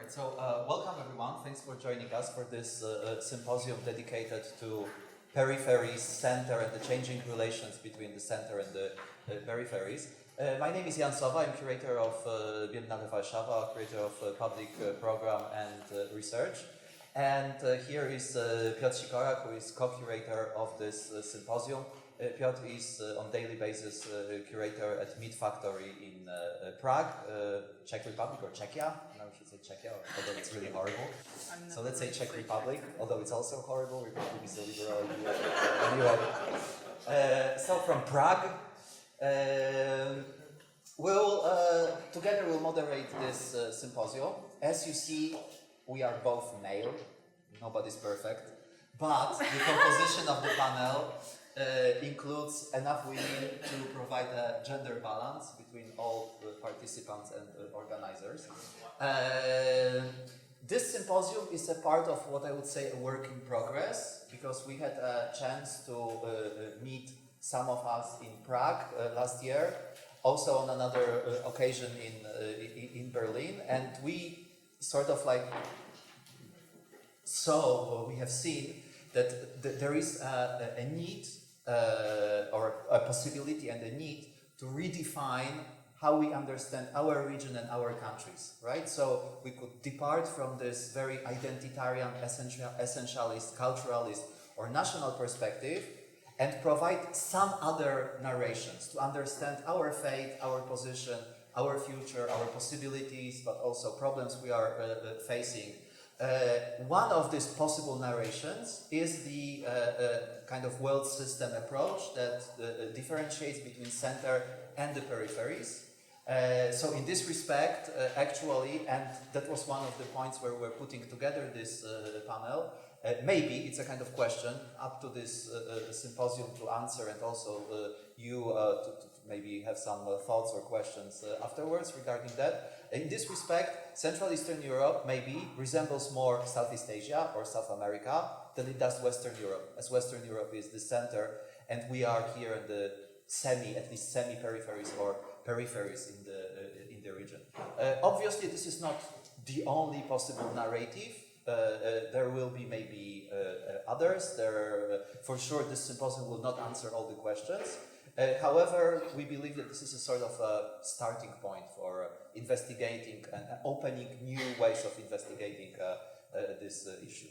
Right, so welcome everyone. Thanks for joining us for this symposium dedicated to peripheries, center, and the changing relations between the center and the peripheries. My name is Jan Sowa. I'm curator of Biennale Warszawa, curator of public program and research. And here is Piotr Sikora, who is co-curator of this symposium. Piotr is on daily basis curator at Meat Factory in Prague, Czech Republic, or Czechia. Now we should say Czechia, although it's really horrible. So let's say Czech Republic, although it's also horrible. Republic is a liberal. Anyway, so from Prague, together we'll moderate this symposium. As you see, we are both male. Nobody's perfect, but the composition of the panel includes enough women to provide a gender balance between all participants and organizers. This symposium is a part of what I would say a work in progress, because we had a chance to meet some of us in Prague last year, also on another occasion in Berlin, and we sort of like we have seen that there is a need or a possibility and a need to redefine how we understand our region and our countries, right? So we could depart from this very identitarian, essentialist, culturalist, or national perspective and provide some other narrations to understand our fate, our position, our future, our possibilities, but also problems we are facing. One of these possible narrations is the kind of world system approach that differentiates between center and the peripheries. So in this respect, actually, and that was one of the points where we're putting together this panel, maybe it's a kind of question up to this symposium to answer, and also you to maybe have some thoughts or questions afterwards regarding that. In this respect, Central Eastern Europe maybe resembles more Southeast Asia or South America than it does Western Europe, as Western Europe is the center, and we are here in the at least semi-peripheries or peripheries in the region. Obviously, this is not the only possible narrative. There will be maybe others. For sure, this symposium will not answer all the questions. However, we believe that this is a sort of a starting point for investigating and opening new ways of investigating this issue.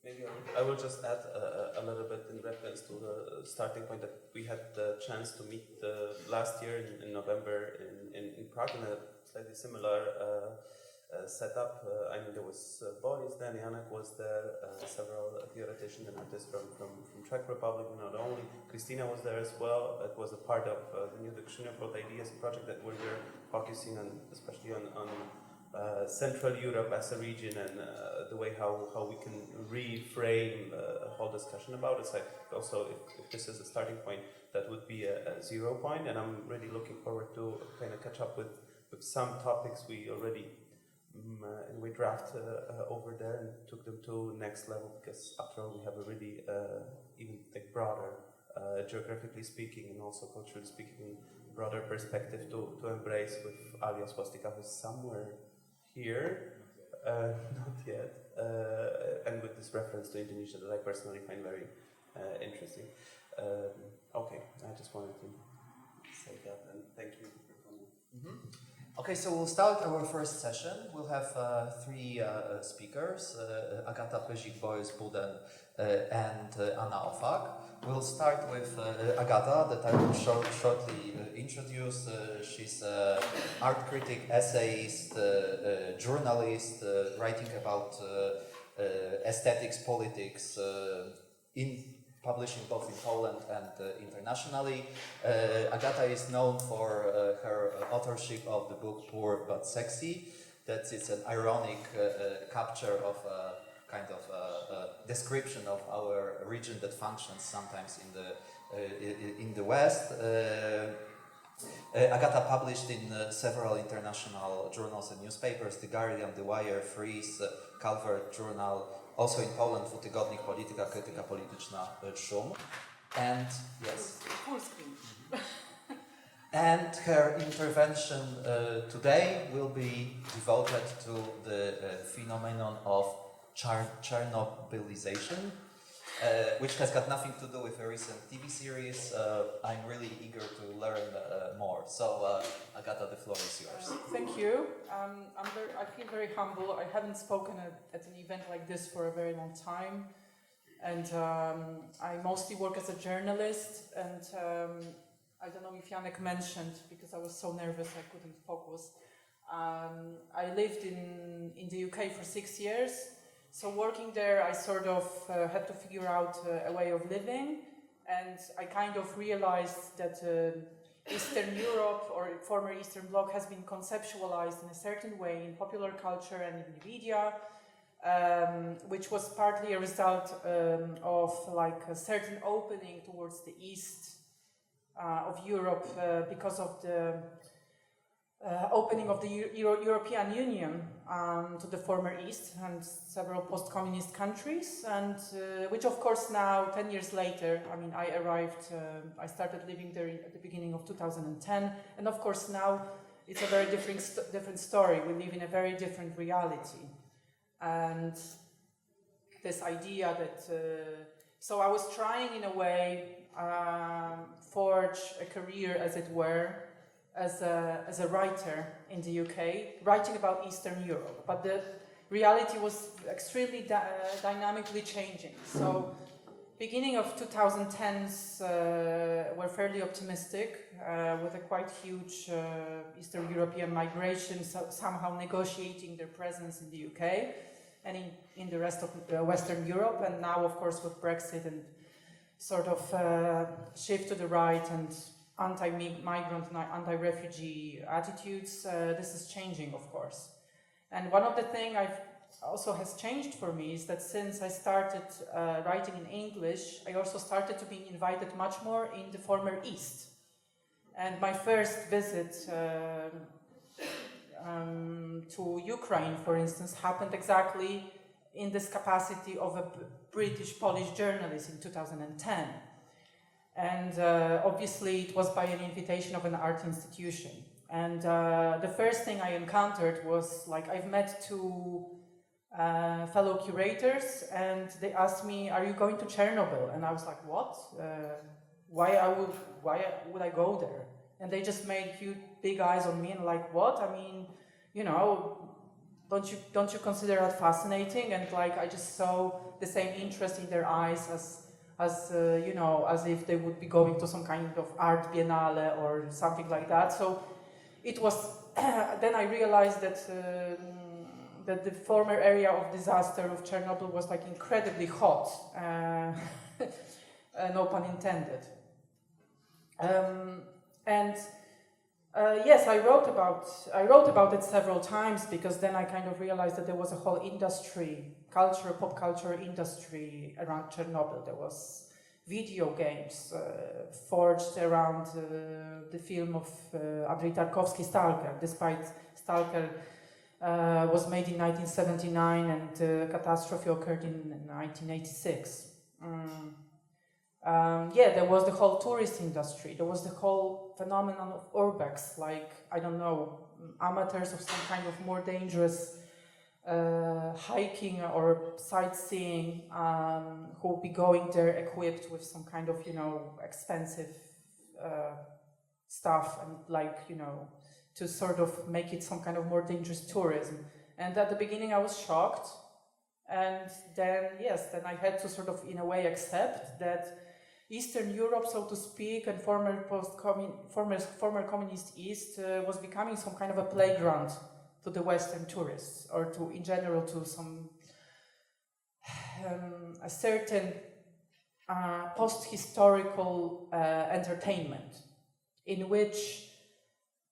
Maybe I will just add a little bit in reference to the starting point that we had the chance to meet last year in November in Prague in a slightly similar setup. I mean, there was Boris, then Janek was there, several theoreticians and artists from Czech Republic, not only. Christina was there as well. It was a part of the new Dictionary for the Ideas project that we're focusing on, especially on Central Europe as a region and the way how we can reframe a whole discussion about it. So also, if this is a starting point, that would be a 0 point, and I'm really looking forward to kind of catch up with some topics we already and we draft over there and took them to next level, because after all we have a really even like broader geographically speaking and also culturally speaking broader perspective to embrace, with alias Swastika who's somewhere here, not yet, and with this reference to Indonesia that I personally find very interesting. Okay, I just wanted to say that, and thank you for coming. Mm-hmm. Okay, so we'll start our first session. We'll have three speakers, Agata Pyzik-Boys-Buden and Anna Ofak. We'll start with Agata, that I will shortly introduce. She's an art critic, essayist, journalist, writing about aesthetics, politics, publishing both in Poland and internationally. Agata is known for her authorship of the book Poor But Sexy. That is an ironic capture of a kind of description of our region that functions sometimes in the West. Agata published in several international journals and newspapers: The Guardian, The Wire, Freeze, Calvert Journal, also in Poland, Tygodnik Polityka, Krytyka Polityczna, Szum. And yes. Full screen. And her intervention today will be devoted to the phenomenon of Chernobylization, which has got nothing to do with a recent TV series. I'm really eager to learn more. So, Agata, the floor is yours. Thank you. I feel very humble. I haven't spoken at an event like this for a very long time. And I mostly work as a journalist. And I don't know if Janek mentioned, because I was so nervous I couldn't focus. I lived in the UK for 6 years. So working there, I sort of had to figure out a way of living, and I kind of realized that Eastern Europe or former Eastern Bloc has been conceptualized in a certain way in popular culture and in the media, which was partly a result of like a certain opening towards the east of Europe because of the opening of the European Union to the former East and several post-communist countries, and which of course now, 10 years later, I mean, I arrived, I started living there at the beginning of 2010, and of course now it's a very different story. We live in a very different reality, and this idea that, so I was trying in a way forge a career, as it were, as a writer in the UK, writing about Eastern Europe, but the reality was extremely dynamically changing. So, beginning of 2010s were fairly optimistic, with a quite huge Eastern European migration, somehow negotiating their presence in the UK and in the rest of Western Europe, and now, of course, with Brexit and sort of shift to the right and anti-migrant and anti-refugee attitudes, this is changing, of course. And one of the things I've also has changed for me is that since I started writing in English, I also started to be invited much more in the former East. And my first visit to Ukraine, for instance, happened exactly in this capacity of a British-Polish journalist in 2010. And obviously it was by an invitation of an art institution. And the first thing I encountered was, like, I've met two fellow curators, and they asked me, "Are you going to Chernobyl?" And I was like, "What? Why would I go there?" And they just made huge big eyes on me and like, "What? I mean, you know, don't you consider that fascinating?" And like, I just saw the same interest in their eyes as you know, as if they would be going to some kind of art biennale or something like that. So it was, then I realized that that the former area of disaster of Chernobyl was like incredibly hot, no pun intended. Yes, I wrote about it several times, because then I kind of realized that there was a whole industry, pop culture industry around Chernobyl. There was video games forged around the film of Andrei Tarkovsky, Stalker, despite Stalker was made in 1979 and the catastrophe occurred in 1986. Yeah, there was the whole tourist industry. There was the whole phenomenon of urbex, like, I don't know, amateurs of some kind of more dangerous hiking or sightseeing, who will be going there equipped with some kind of, you know, expensive stuff, and like, you know, to sort of make it some kind of more dangerous tourism. And at the beginning I was shocked, and then, yes, then I had to sort of, in a way, accept that Eastern Europe, so to speak, and former communist East was becoming some kind of a playground to the Western tourists, or to, in general, to some a certain post-historical entertainment, in which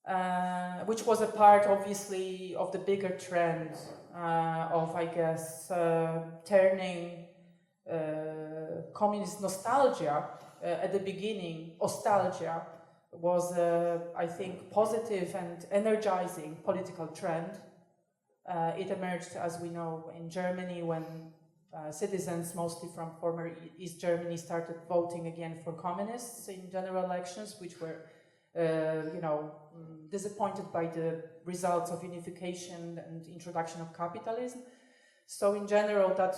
was a part, obviously, of the bigger trend of, I guess, turning communist nostalgia. At the beginning, nostalgia was, I think, positive and energizing political trend. It emerged, as we know, in Germany, when citizens, mostly from former East Germany, started voting again for communists in general elections, which were disappointed by the results of unification and introduction of capitalism. So in general, that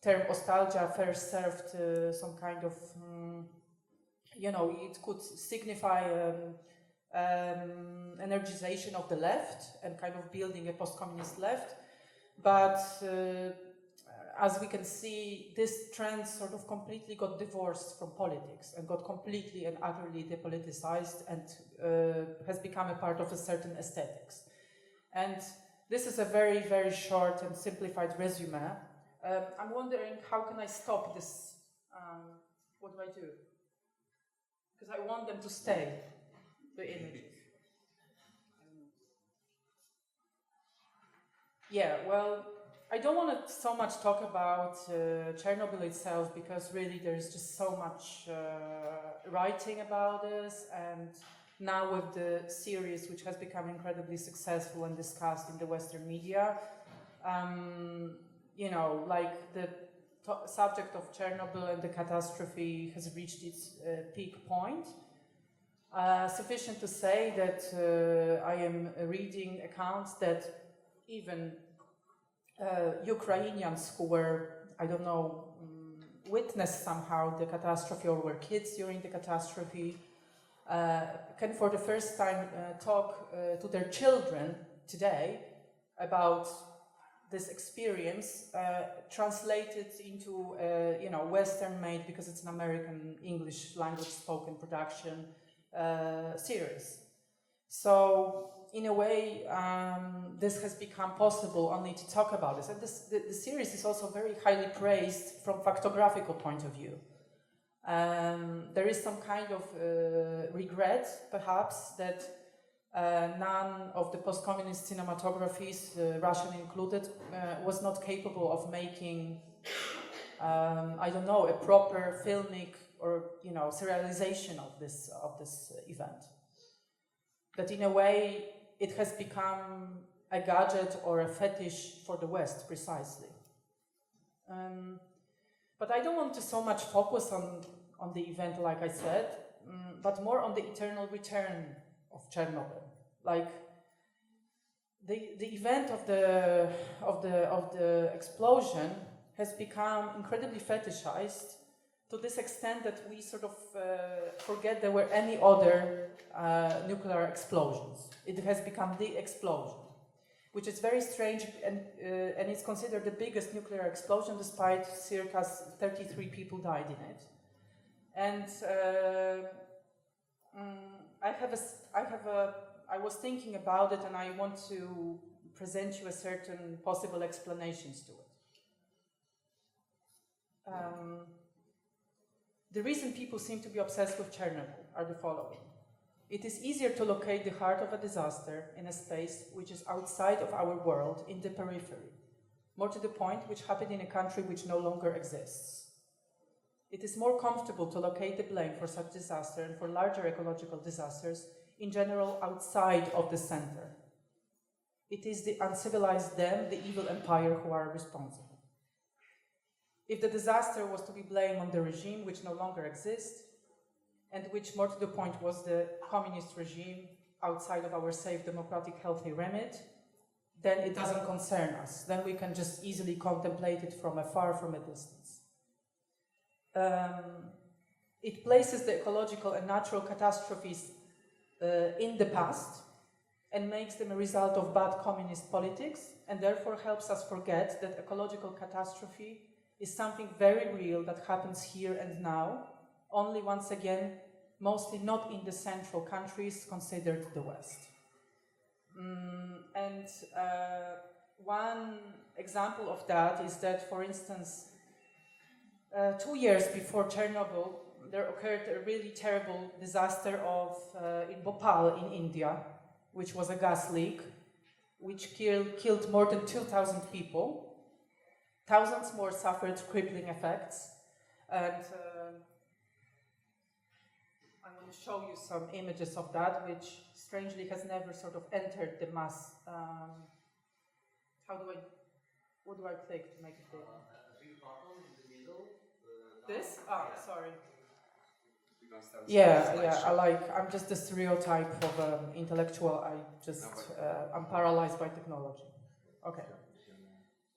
term nostalgia first served some kind of, it could signify energization of the left and kind of building a post-communist left. But as we can see, this trend sort of completely got divorced from politics and got completely and utterly depoliticized and has become a part of a certain aesthetics. And this is a very, very short and simplified resume. I'm wondering, how can I stop this? What do I do? Because I want them to stay, the images. Yeah, well, I don't want to so much talk about Chernobyl itself, because really there's just so much writing about this, and now with the series, which has become incredibly successful and discussed in the Western media, like the subject of Chernobyl and the catastrophe has reached its peak point. Sufficient to say that I am reading accounts that even Ukrainians who were, witnessed somehow the catastrophe or were kids during the catastrophe can for the first time talk to their children today about this experience, translated into Western-made, because it's an American English language spoken production series. So in a way, this has become possible only to talk about this. And the series is also very highly praised from factographical point of view. There is some kind of regret, perhaps, that none of the post-communist cinematographies, Russian included, was not capable of making, a proper filmic or serialization of this event. That in a way it has become a gadget or a fetish for the West, precisely. But I don't want to so much focus on the event, like I said, but more on the eternal return of Chernobyl. Like the event of the explosion has become incredibly fetishized to this extent that we sort of forget there were any other nuclear explosions. It has become the explosion, which is very strange, and it's considered the biggest nuclear explosion, despite circa 33 people died in it. And I was thinking about it, and I want to present you a certain possible explanations to it. The reason people seem to be obsessed with Chernobyl are the following. It is easier to locate the heart of a disaster in a space which is outside of our world, in the periphery. More to the point, which happened in a country which no longer exists. It is more comfortable to locate the blame for such disaster and for larger ecological disasters in general outside of the center. It is the uncivilized them, the evil empire, who are responsible. If the disaster was to be blamed on the regime which no longer exists, and which, more to the point, was the communist regime outside of our safe, democratic, healthy remit, then it doesn't concern us. Then we can just easily contemplate it from afar, from a distance. It places the ecological and natural catastrophes in the past and makes them a result of bad communist politics, and therefore helps us forget that ecological catastrophe is something very real that happens here and now, only once again, mostly not in the central countries considered the West. One example of that is that, for instance, 2 years before Chernobyl, there occurred a really terrible disaster in Bhopal in India, which was a gas leak, which killed more than 2,000 people. Thousands more suffered crippling effects, and I want to show you some images of that, which strangely has never sort of entered the mass. What do I click to make it bigger? Big button in the middle. This? Ah, sorry. I'm just the stereotype of intellectual. I'm paralyzed by technology. Okay.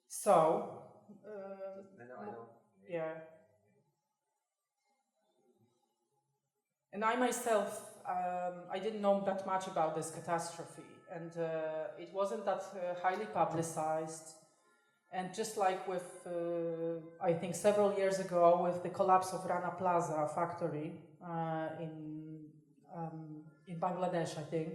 So, yeah. And I myself, I didn't know that much about this catastrophe, and it wasn't that highly publicized. And just like with, I think several years ago, with the collapse of Rana Plaza factory in Bangladesh, I think,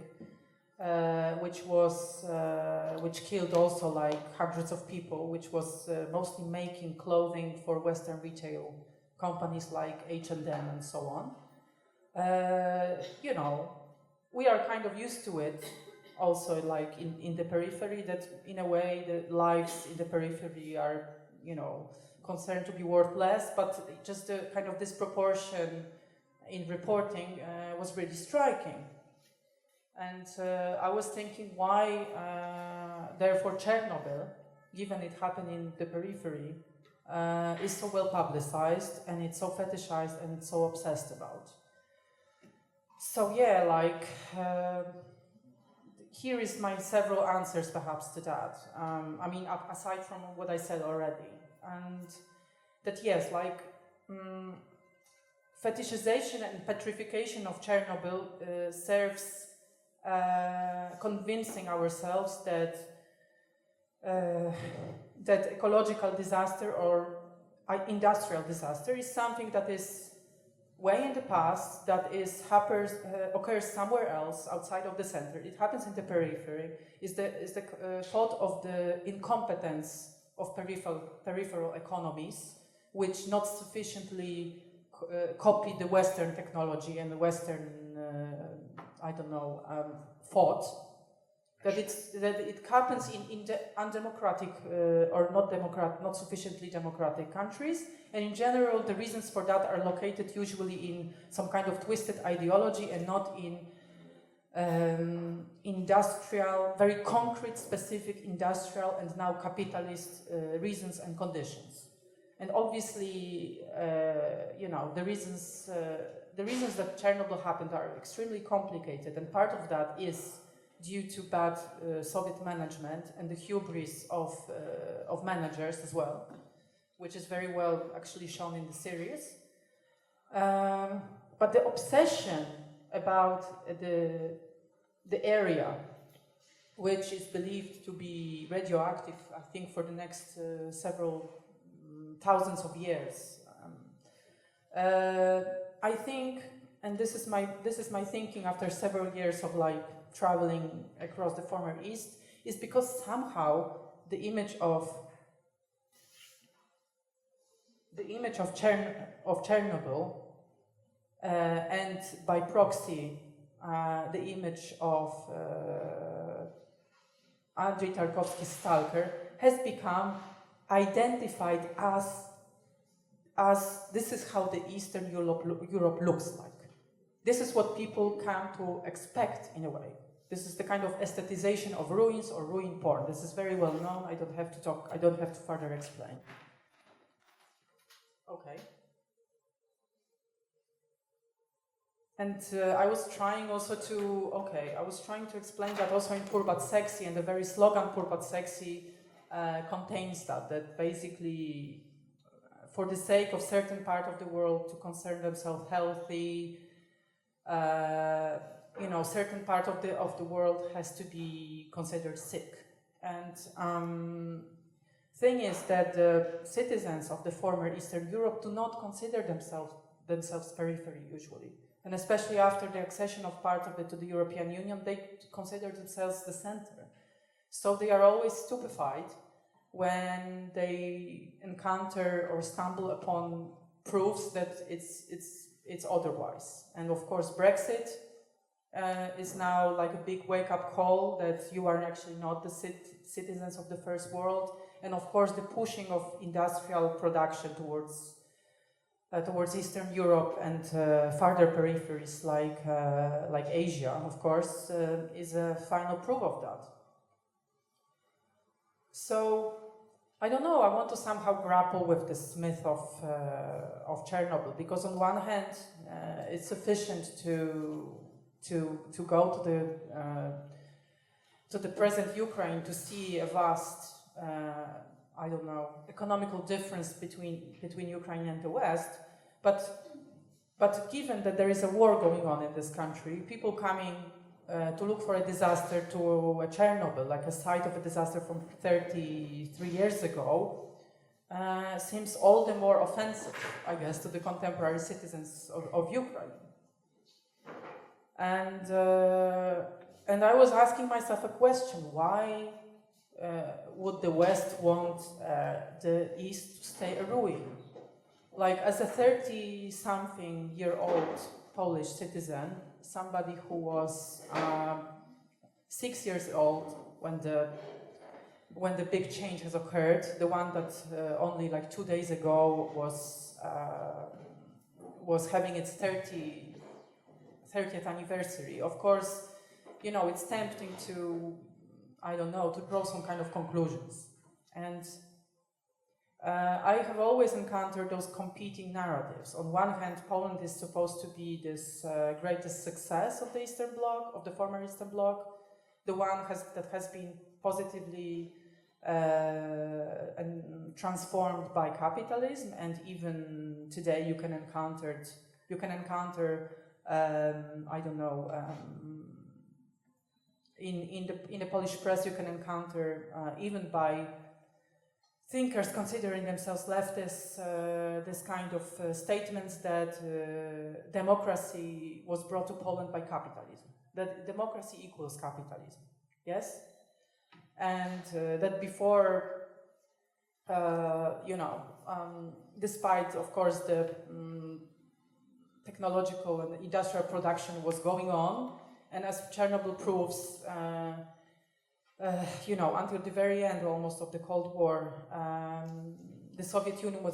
which killed also like hundreds of people, which was mostly making clothing for Western retail companies like H&M and so on. We are kind of used to it. Also, like in the periphery, that in a way the lives in the periphery are, concerned to be worth less, but just the kind of disproportion in reporting was really striking. And I was thinking why, therefore, Chernobyl, given it happened in the periphery, is so well publicized, and it's so fetishized, and it's so obsessed about. So yeah, here is my several answers perhaps to that. Aside from what I said already, and that yes, fetishization and petrification of Chernobyl serves convincing ourselves that that ecological disaster or industrial disaster is something that is way in the past, that occurs somewhere else outside of the center. It happens in the periphery. Is the thought of the incompetence of peripheral economies, which not sufficiently copy the Western technology and the Western thought. That it happens in the undemocratic or not sufficiently democratic countries, and in general the reasons for that are located usually in some kind of twisted ideology and not in industrial, very concrete, specific industrial and now capitalist reasons and conditions. And obviously, the reasons that Chernobyl happened are extremely complicated, and part of that is due to bad Soviet management and the hubris of managers as well, which is very well actually shown in the series. But the obsession about the area, which is believed to be radioactive, I think, for the next several thousands of years, I think, and this is my thinking after several years of traveling across the former East, is because somehow the image of Chernobyl and by proxy the image of Andrei Tarkovsky's Stalker has become identified as this is how the Eastern Europe looks like. This is what people come to expect in a way. This is the kind of aestheticization of ruins or ruin porn. This is very well known. I don't have to further explain. Okay. And I was trying to explain that also in Pur But Sexy, and the very slogan Pur But Sexy contains that basically for the sake of certain part of the world to consider themselves healthy, certain part of the world has to be considered sick. And thing is that the citizens of the former Eastern Europe do not consider themselves periphery usually. And especially after the accession of part of it to the European Union, they consider themselves the center. So they are always stupefied when they encounter or stumble upon proofs that it's otherwise. And of course, Brexit is now like a big wake-up call that you are actually not the citizens of the first world. And of course, the pushing of industrial production towards Eastern Europe and farther peripheries like Asia, of course, is a final proof of that. So I don't know. I want to somehow grapple with this myth of Chernobyl, because on one hand, it's sufficient to go to the present Ukraine to see a vast, I don't know, economical difference between Ukraine and the West, but given that there is a war going on in this country, people coming to look for a disaster to a Chernobyl, like a site of a disaster from 33 years ago, seems all the more offensive, I guess, to the contemporary citizens of Ukraine. And I was asking myself a question: why would the West want the East to stay a ruin? Like, as a 30-something-year-old Polish citizen, somebody who was 6 years old when the big change has occurred, the one that only like 2 days ago was having its 30th anniversary. Of course, you know, it's tempting to, I don't know, to draw some kind of conclusions. And I have always encountered those competing narratives. On one hand, Poland is supposed to be this greatest success of the Eastern Bloc, of the former Eastern Bloc, the one that has been positively transformed by capitalism, and even today you can encounter I don't know, in the Polish press you can encounter even by thinkers considering themselves leftists, this kind of statements that democracy was brought to Poland by capitalism, that democracy equals capitalism, yes? And that before, you know, despite, of course, the technological and industrial production was going on, and as Chernobyl proves, you know, until the very end almost of the Cold War, the Soviet Union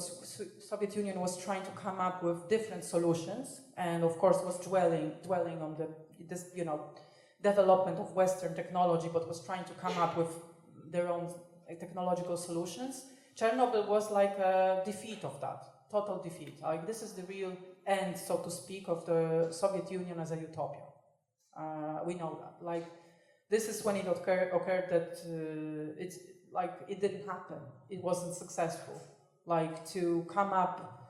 was trying to come up with different solutions, and of course was dwelling on this, you know, development of Western technology, but was trying to come up with their own technological solutions. Chernobyl was like a defeat of that, total defeat. Like, this is the real end, so to speak, of the Soviet Union as a utopia. We know that. Like, this is when it occurred that it's like it didn't happen. It wasn't successful. Like, to come up,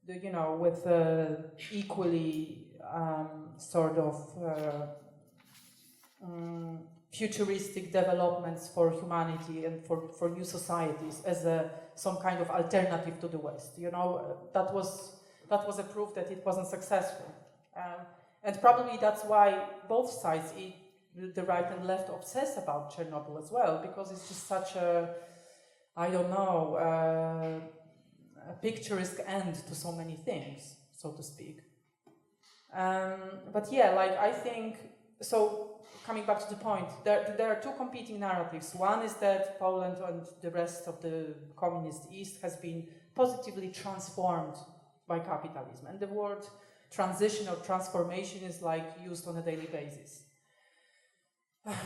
you know, with equally sort of futuristic developments for humanity and for new societies as some kind of alternative to the West. You know, that was a proof that it wasn't successful, and probably that's why both sides, the right and left, obsess about Chernobyl as well, because it's just such a, I don't know, a picturesque end to so many things, so to speak. But yeah, like, I think, so coming back to the point, there are two competing narratives. One is that Poland and the rest of the communist East has been positively transformed by capitalism, and the word transition or transformation is like used on a daily basis.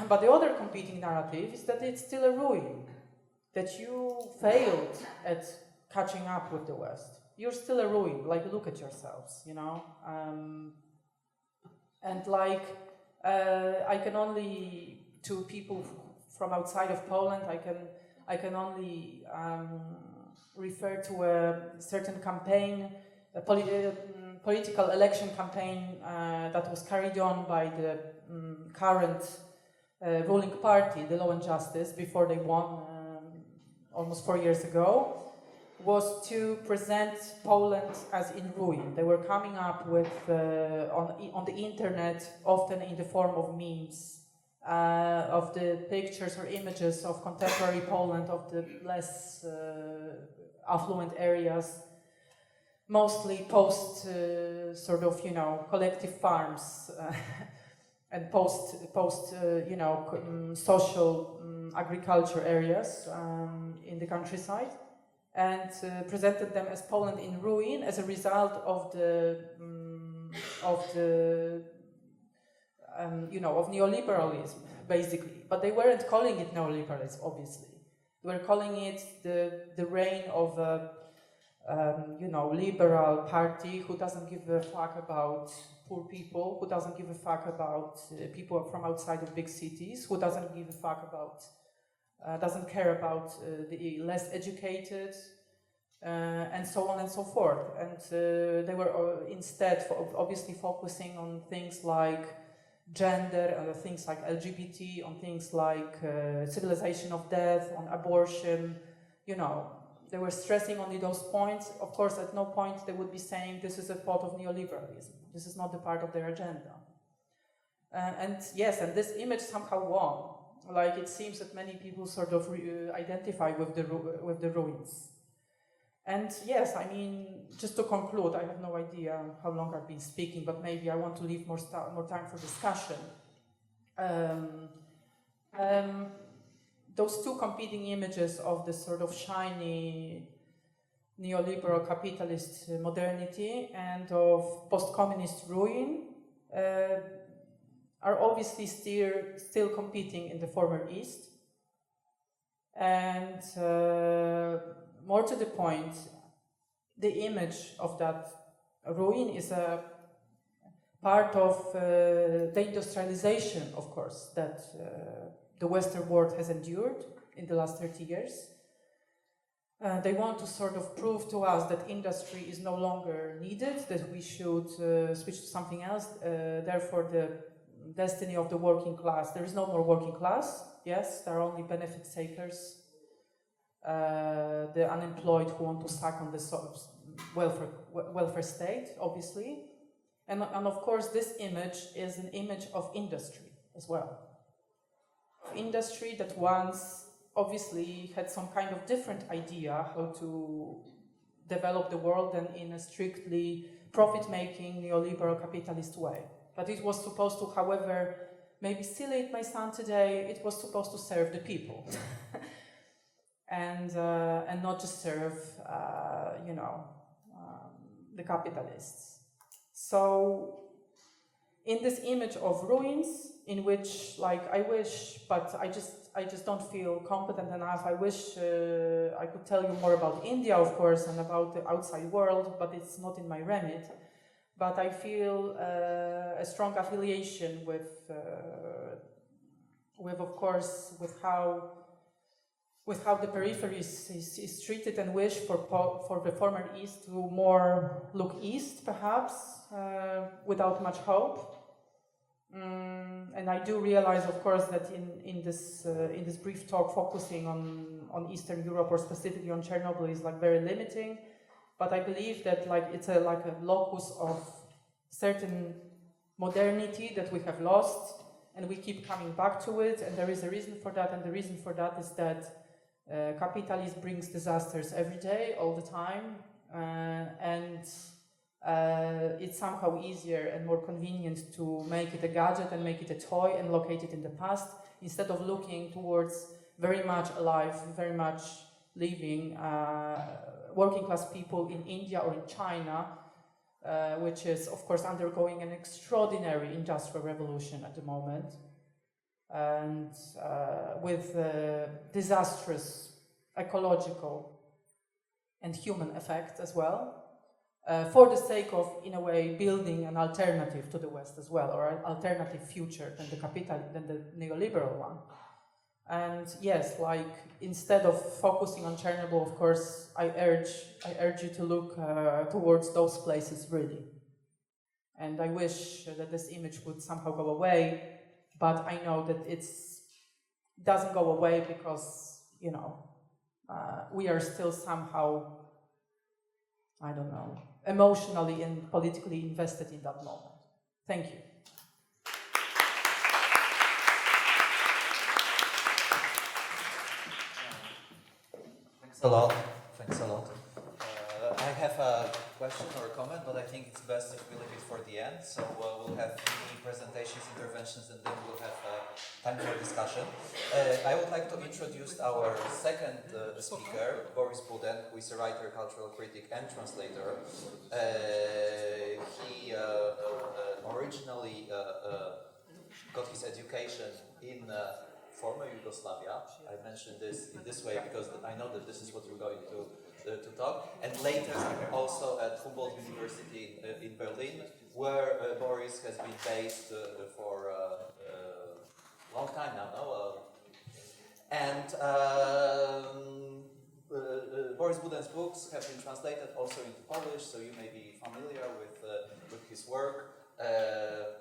But the other competing narrative is that it's still a ruin, that you failed at catching up with the West. You're still a ruin, like, look at yourselves, you know? And like, I can only, to people from outside of Poland, I can only refer to a certain campaign, a political election campaign that was carried on by the current ruling party, the Law and Justice, before they won almost 4 years ago, was to present Poland as in ruin. They were coming up with, on the internet, often in the form of memes, of the pictures or images of contemporary Poland, of the less affluent areas, mostly post sort of, you know, collective farms and post you know, social agriculture areas in the countryside, and presented them as Poland in ruin as a result of the you know, of neoliberalism, basically. But they weren't calling it neoliberalism, obviously. They were calling it the reign of a liberal party who doesn't give a fuck about poor people, who doesn't give a fuck about people from outside of big cities, who doesn't give a fuck about, doesn't care about the less educated, and so on and so forth. And they were instead obviously focusing on things like gender, and things like LGBT, on things like civilization of death, on abortion, They were stressing only those points. Of course, at no point they would be saying this is a part of neoliberalism. This is not the part of their agenda. And this image somehow won. Like, it seems that many people sort of identify with the ruins. And yes, I mean, just to conclude, I have no idea how long I've been speaking, but maybe I want to leave more time for discussion. Those two competing images of this sort of shiny neoliberal capitalist modernity and of post-communist ruin are obviously still competing in the former East. And more to the point, the image of that ruin is a part of the industrialization, of course, that the Western world has endured in the last 30 years. They want to sort of prove to us that industry is no longer needed, that we should switch to something else. Therefore, the destiny of the working class, there is no more working class. Yes, there are only benefit takers, the unemployed who want to suck on the welfare state, obviously. And of course, this image is an image of industry as well. Industry that once obviously had some kind of different idea how to develop the world than in a strictly profit-making neoliberal capitalist way. But it was supposed to, however, maybe silly it may sound today, it was supposed to serve the people. and not just serve, the capitalists. So, in this image of ruins, in which, like, I wish, but I just don't feel competent enough. I wish I could tell you more about India, of course, and about the outside world, but it's not in my remit. But I feel a strong affiliation with of course, with how the peripheries is treated, and wish for the former East to more look east, perhaps, without much hope. And I do realize, of course, that in this brief talk focusing on Eastern Europe, or specifically on Chernobyl, is like very limiting. But I believe that it's a locus of certain modernity that we have lost, and we keep coming back to it. And there is a reason for that, and the reason for that is that capitalism brings disasters every day, all the time, and it's somehow easier and more convenient to make it a gadget and make it a toy and locate it in the past, instead of looking towards very much alive, very much living working class people in India or in China, which is, of course, undergoing an extraordinary industrial revolution at the moment, and with disastrous ecological and human effects as well. For the sake of, in a way, building an alternative to the West as well, or an alternative future than the neoliberal one. And yes, instead of focusing on Chernobyl, of course, I urge you to look towards those places, really. And I wish that this image would somehow go away, but I know that it doesn't go away because, we are still somehow, I don't know, emotionally and politically invested in that moment. Thank you. Thanks a lot. I have a question or a comment, but I think it's best if we leave it for the end. So we'll have mini presentations, interventions, and then we'll have time for discussion. I would like to introduce our second speaker, Boris Buden, who is a writer, cultural critic, and translator. He originally got his education in former Yugoslavia. I mentioned this in this way because I know that this is what we're going to talk. And later also at Humboldt University in Berlin, where Boris has been based for a long time now. No? Boris Buden's books have been translated also into Polish, so you may be familiar with his work.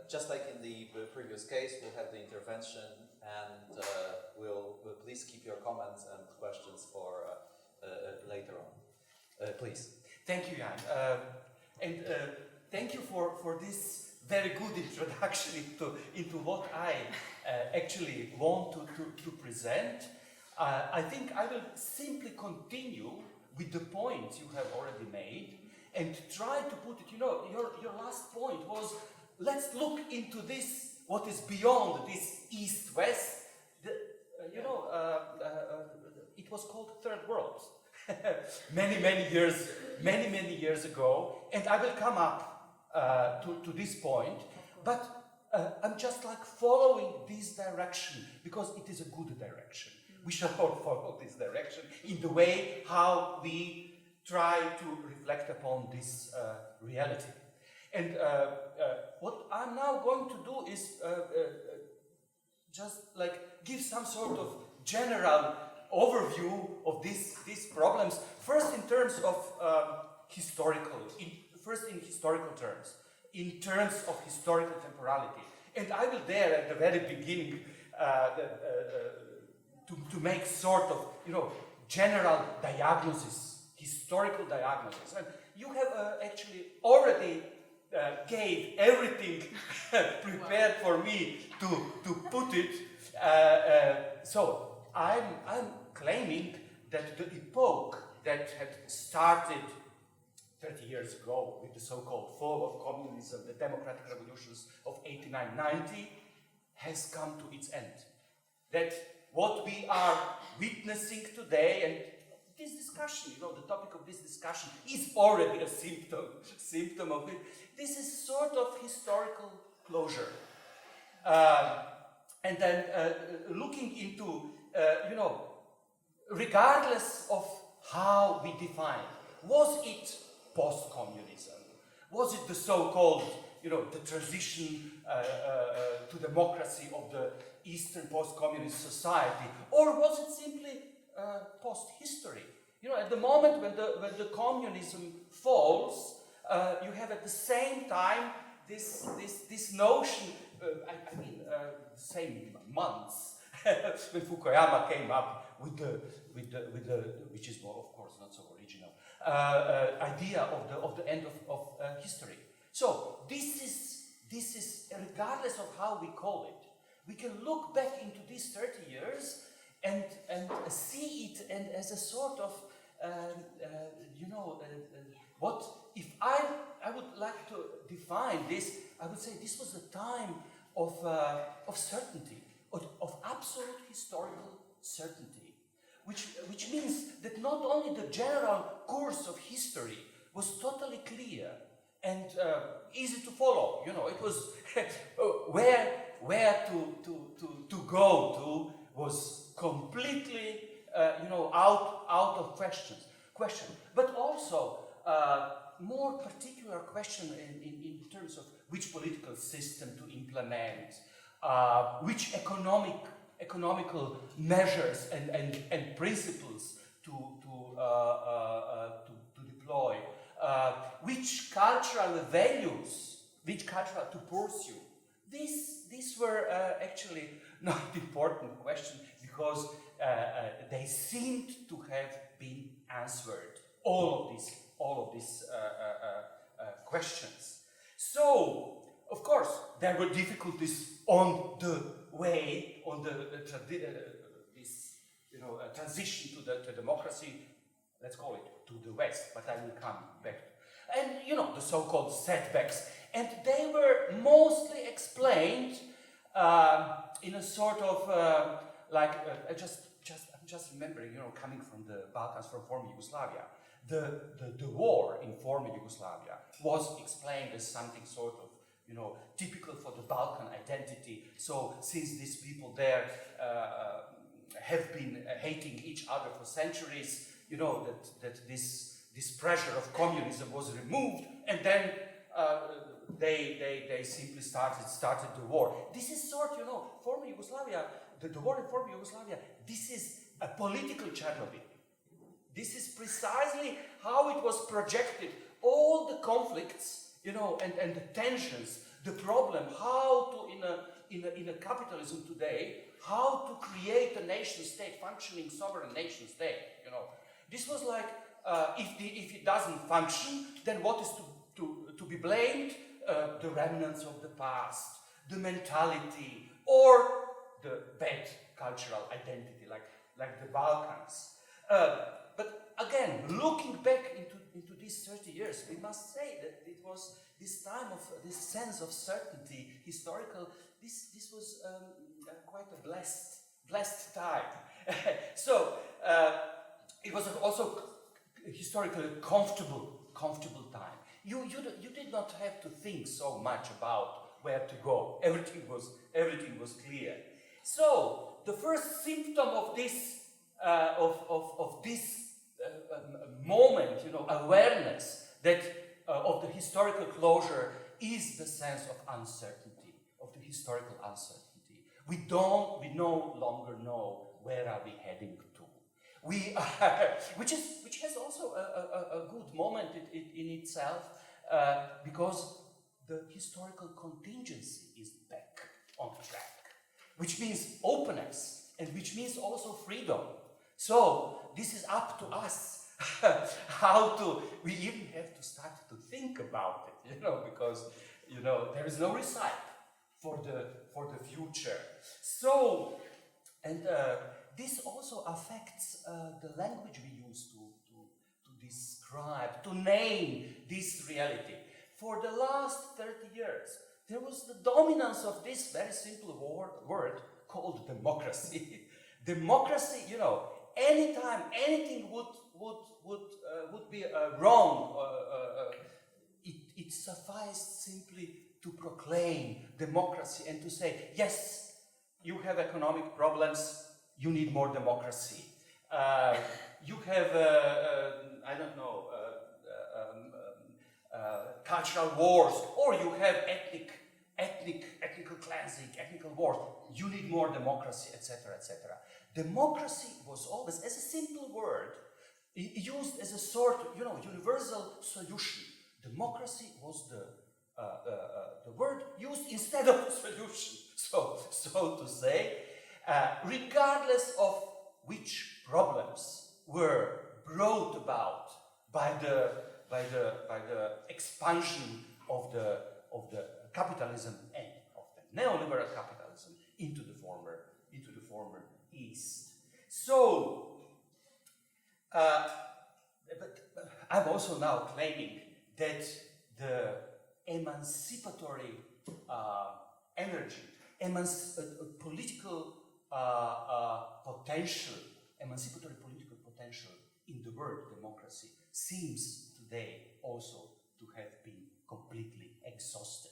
Just like in the previous case, we'll have the intervention, and we'll please keep your comments and questions for later on. Please. Thank you, Jan. And thank you for this very good introduction into what I actually want to present. I think I will simply continue with the points you have already made and try to put it, your last point was, let's look into this, what is beyond this East-West. It was called Third World many years ago, and I will come up to this point, but I'm just like following this direction because it is a good direction. We shall all follow this direction in the way how we try to reflect upon this reality. And what I'm now going to do is just like give some sort of general overview of these problems. First, in terms of historical terms, in terms of historical temporality. And I will there at the very beginning to make sort of, general diagnosis, historical diagnosis. And you have actually already gave everything prepared for me to put it. So I'm claiming that the epoch that had started 30 years ago with the so-called fall of communism, the democratic revolutions of 89-90, has come to its end. That what we are witnessing today, and this discussion, the topic of this discussion is already a symptom of it. This is sort of historical closure. And then looking into, regardless of how we define, was it post-communism? Was it the so-called, the transition to democracy of the Eastern post-communist society, or was it simply post-history? At the moment when the communism falls, you have at the same time this notion. The same months when Fukuyama came up with the which is more, of course, not so original idea of the end of history. So this is regardless of how we call it, we can look back into these 30 years and see it and as a sort of what if I would like to define this, I would say this was a time of certainty, of absolute historical certainty, which means that not only the general course of history was totally clear and easy to follow. It was where to go to was completely out of question. But also more particular question in terms of which political system to implement, which economical measures and principles to deploy, which cultural values, to pursue. These were actually not important questions because they seemed to have been answered. All of these questions. So, of course, there were difficulties on the way, on this transition to democracy. Let's call it to the West, but I will come back. And the so-called setbacks, and they were mostly explained in a sort of I'm just remembering, coming from the Balkans, from former Yugoslavia. The war in former Yugoslavia was explained as something sort of typical for the Balkan identity. So since these people there have been hating each other for centuries, that this pressure of communism was removed, and then they simply started the war. This is former Yugoslavia, the war in former Yugoslavia, this is a political Chernobyl. This is precisely how it was projected. All the conflicts, and the tensions, the problem, how to, in a capitalism today, how to create a nation state, functioning sovereign nation state, This was like, if it doesn't function, then what is to be blamed? The remnants of the past, the mentality, or the bad cultural identity, like the Balkans. But again, looking back into these 30 years, we must say that it was this time of this sense of certainty, historical. This was quite a blessed time. So it was also historically comfortable time. You did not have to think so much about where to go. Everything was clear. So the first symptom of this moment, awareness that of the historical closure is the sense of uncertainty, of the historical uncertainty. We no longer know where are we heading to. Which has also a good moment in itself, because the historical contingency is back on track, which means openness, and which means also freedom. So this is up to us we even have to start to think about it, because there is no recipe for the future. So, and this also affects the language we use to describe, to name this reality. For the last 30 years, there was the dominance of this very simple word called democracy. Democracy, anytime anything would be wrong, it sufficed simply to proclaim democracy and to say, yes, you have economic problems, you need more democracy. You have, cultural wars, or you have ethnical cleansing, ethnical wars. You need more democracy, etc., etc. Democracy was always, as a simple word, used as a sort of, universal solution. Democracy was the word used instead of solution, so to say, regardless of which problems were brought about by the expansion of the capitalism and of the neoliberal capitalism into the former East. So, but I'm also now claiming that the emancipatory energy, political potential, emancipatory political potential in the word democracy seems today also to have been completely exhausted.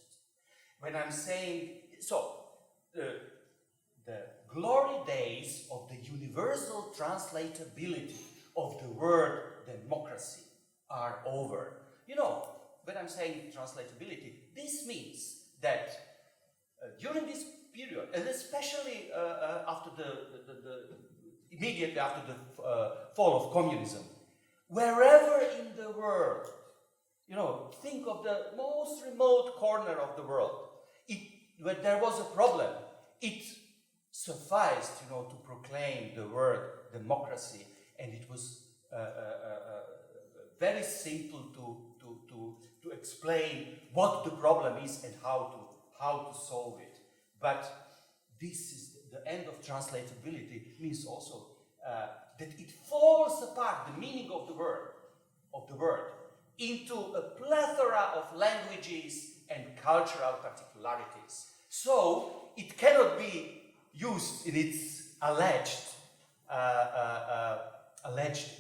When I'm saying, so, the glory days of the universal translatability of the word democracy are over. When I'm saying translatability, this means that during this period, and especially after immediately after the fall of communism, wherever in the world, think of the most remote corner of the world, when there was a problem, it sufficed, to proclaim the word democracy, and it was very simple to explain what the problem is and how to solve it. But this is the end of translatability, means also that it falls apart, the meaning of the word into a plethora of languages and cultural particularities. So it cannot be used in its alleged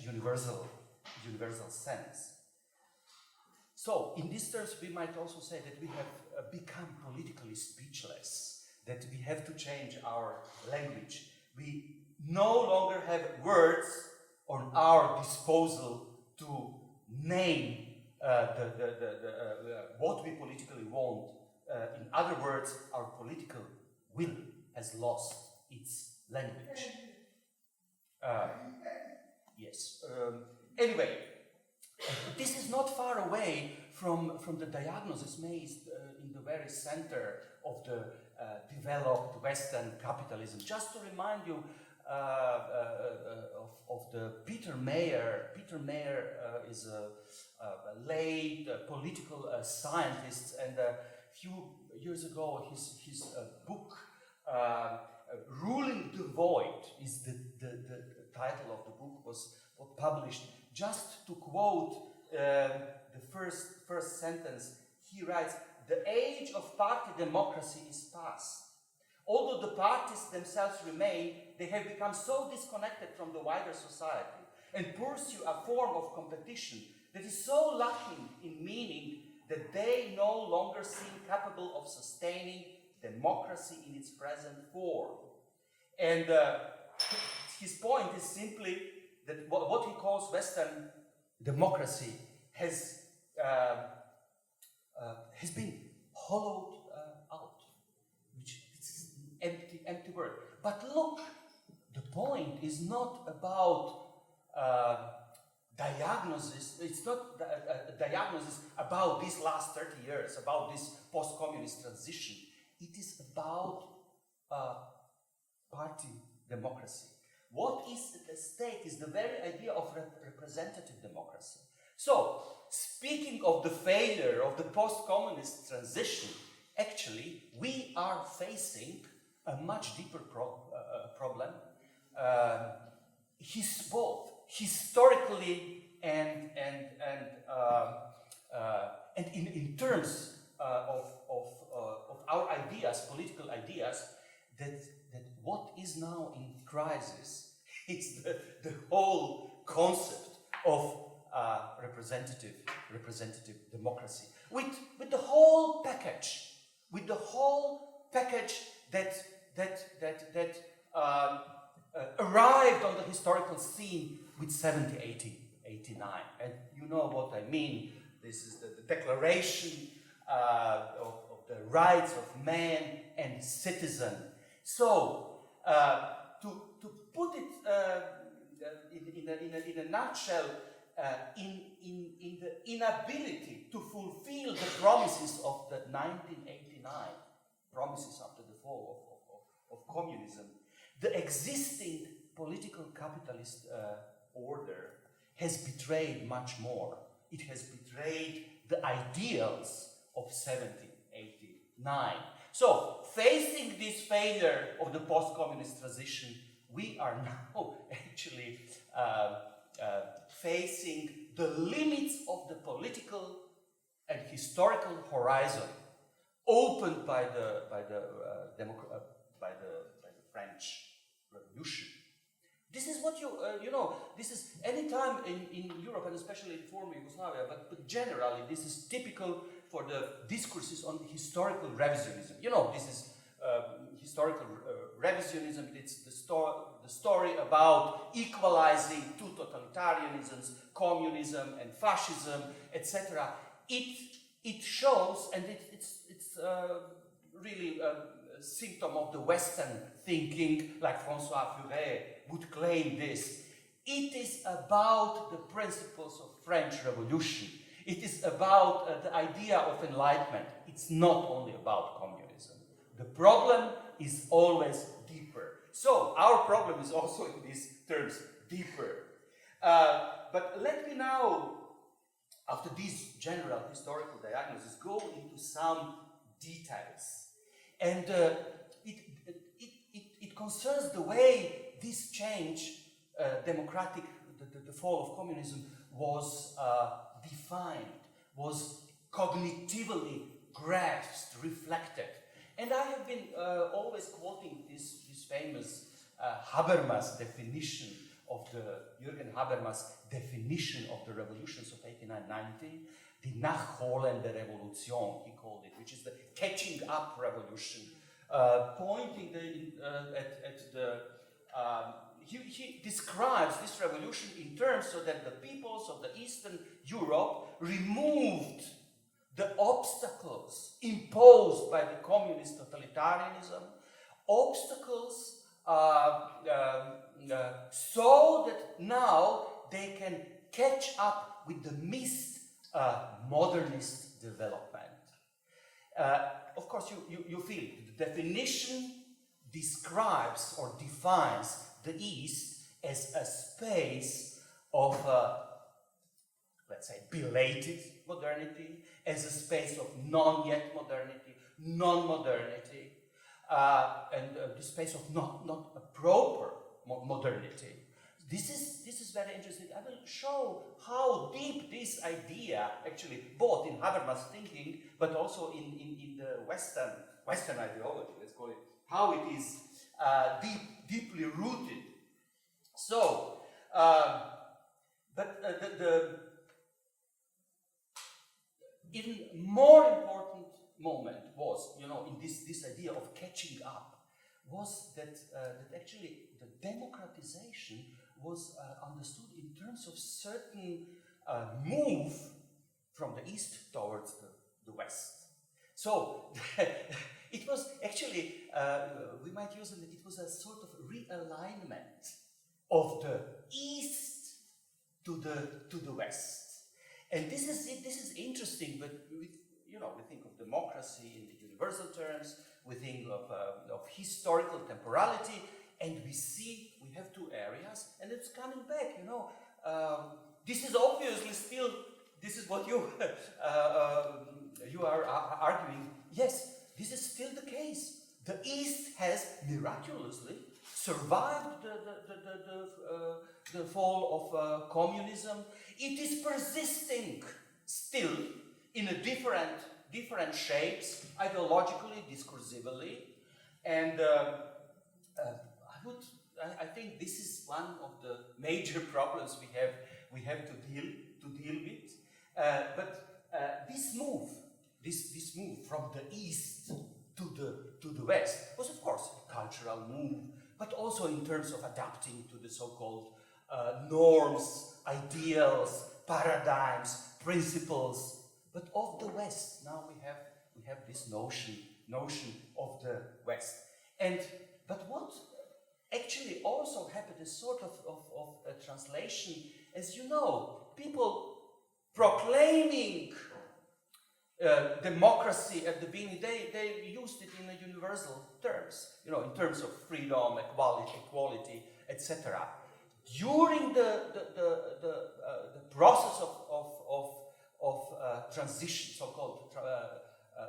universal sense. So, in these terms, we might also say that we have become politically speechless, that we have to change our language. We no longer have words on our disposal to name what we politically want. In other words, our political will has lost its language. Yes. Anyway, this is not far away from the diagnosis made in the very center of the developed Western capitalism. Just to remind you of the Peter Mayer. Peter Mayer is a late political scientist, and a few years ago his book Ruling the Void is the title of the book, was published. Just to quote the first sentence, he writes, "The age of party democracy is past. Although the parties themselves remain, they have become so disconnected from the wider society and pursue a form of competition that is so lacking in meaning that they no longer seem capable of sustaining democracy in its present form." And his point is simply that what he calls Western democracy has been hollowed out, which is an empty word. But look, the point is not about diagnosis. It's not a diagnosis about these last 30 years, about this post-communist transition. It is about party democracy. What is at stake is the very idea of representative democracy. So, speaking of the failure of the post-communist transition, actually, we are facing a much deeper problem, both historically and in terms of our ideas, political ideas, that what is now in crisis is the whole concept of representative democracy, with the whole package, that arrived on the historical scene with 1789, and you know what I mean. This is the Declaration of the Rights of Man and Citizen. So, to put it in a nutshell, in the inability to fulfill the promises of the 1989 promises after the fall of communism, the existing political capitalist order has betrayed much more. It has betrayed the ideals of 1789. So, facing this failure of the post-communist transition, we are now actually facing the limits of the political and historical horizon opened by the French Revolution. This is what this is any time in Europe, and especially in former Yugoslavia, but generally this is typical for the discourses on historical revisionism. This is historical revisionism. It's the story about equalizing two totalitarianisms, communism and fascism, etc. It shows, and it's really a symptom of the Western thinking, like Francois Furet would claim this. It is about the principles of French Revolution. It is about the idea of enlightenment. It's not only about communism. The problem is always deeper. So, our problem is also in these terms deeper. But let me now, after this general historical diagnosis, go into some details. And it concerns the way this change, the fall of communism, was defined, was cognitively grasped, reflected. And I have been always quoting this famous Habermas definition of the Jürgen Habermas definition of the revolutions of 89-90, the Nachholende Revolution, he called it, which is the catching up revolution, pointing at the he describes this revolution in terms so that the peoples of the Eastern Europe removed the obstacles imposed by the communist totalitarianism, obstacles so that now they can catch up with the missed modernist development. Of course, you feel the definition describes or defines the East as a space of, let's say, belated modernity, as a space of non-yet modernity, non-modernity, and the space of not a proper modernity. This is very interesting. I will show how deep this idea actually, both in Habermas' thinking, but also in the Western ideology, let's call it, how it is deeply rooted. So, but the even more important moment was, in this idea of catching up, was that actually the democratization was understood in terms of certain move from the East towards the West. So it was actually, we might use it was a sort of realignment of the East to the West. And this is interesting, but we think of democracy in the universal terms, we think of historical temporality, and we have two areas, and it's coming back, this is obviously still, this is what you are arguing. Yes, this is still the case. The East has miraculously survived the fall of communism. It is persisting still in a different shapes, ideologically, discursively, and I think this is one of the major problems we have to deal with. But this move from the East to the West was, of course, a cultural move, but also in terms of adapting to the so-called norms, ideals, paradigms, principles. But of the West, now we have this notion of the West. But what actually also happened is sort of a translation, as you know, people proclaiming democracy at the beginning, they used it in a universal terms, in terms of freedom, equality, etc. During the process of transition, so-called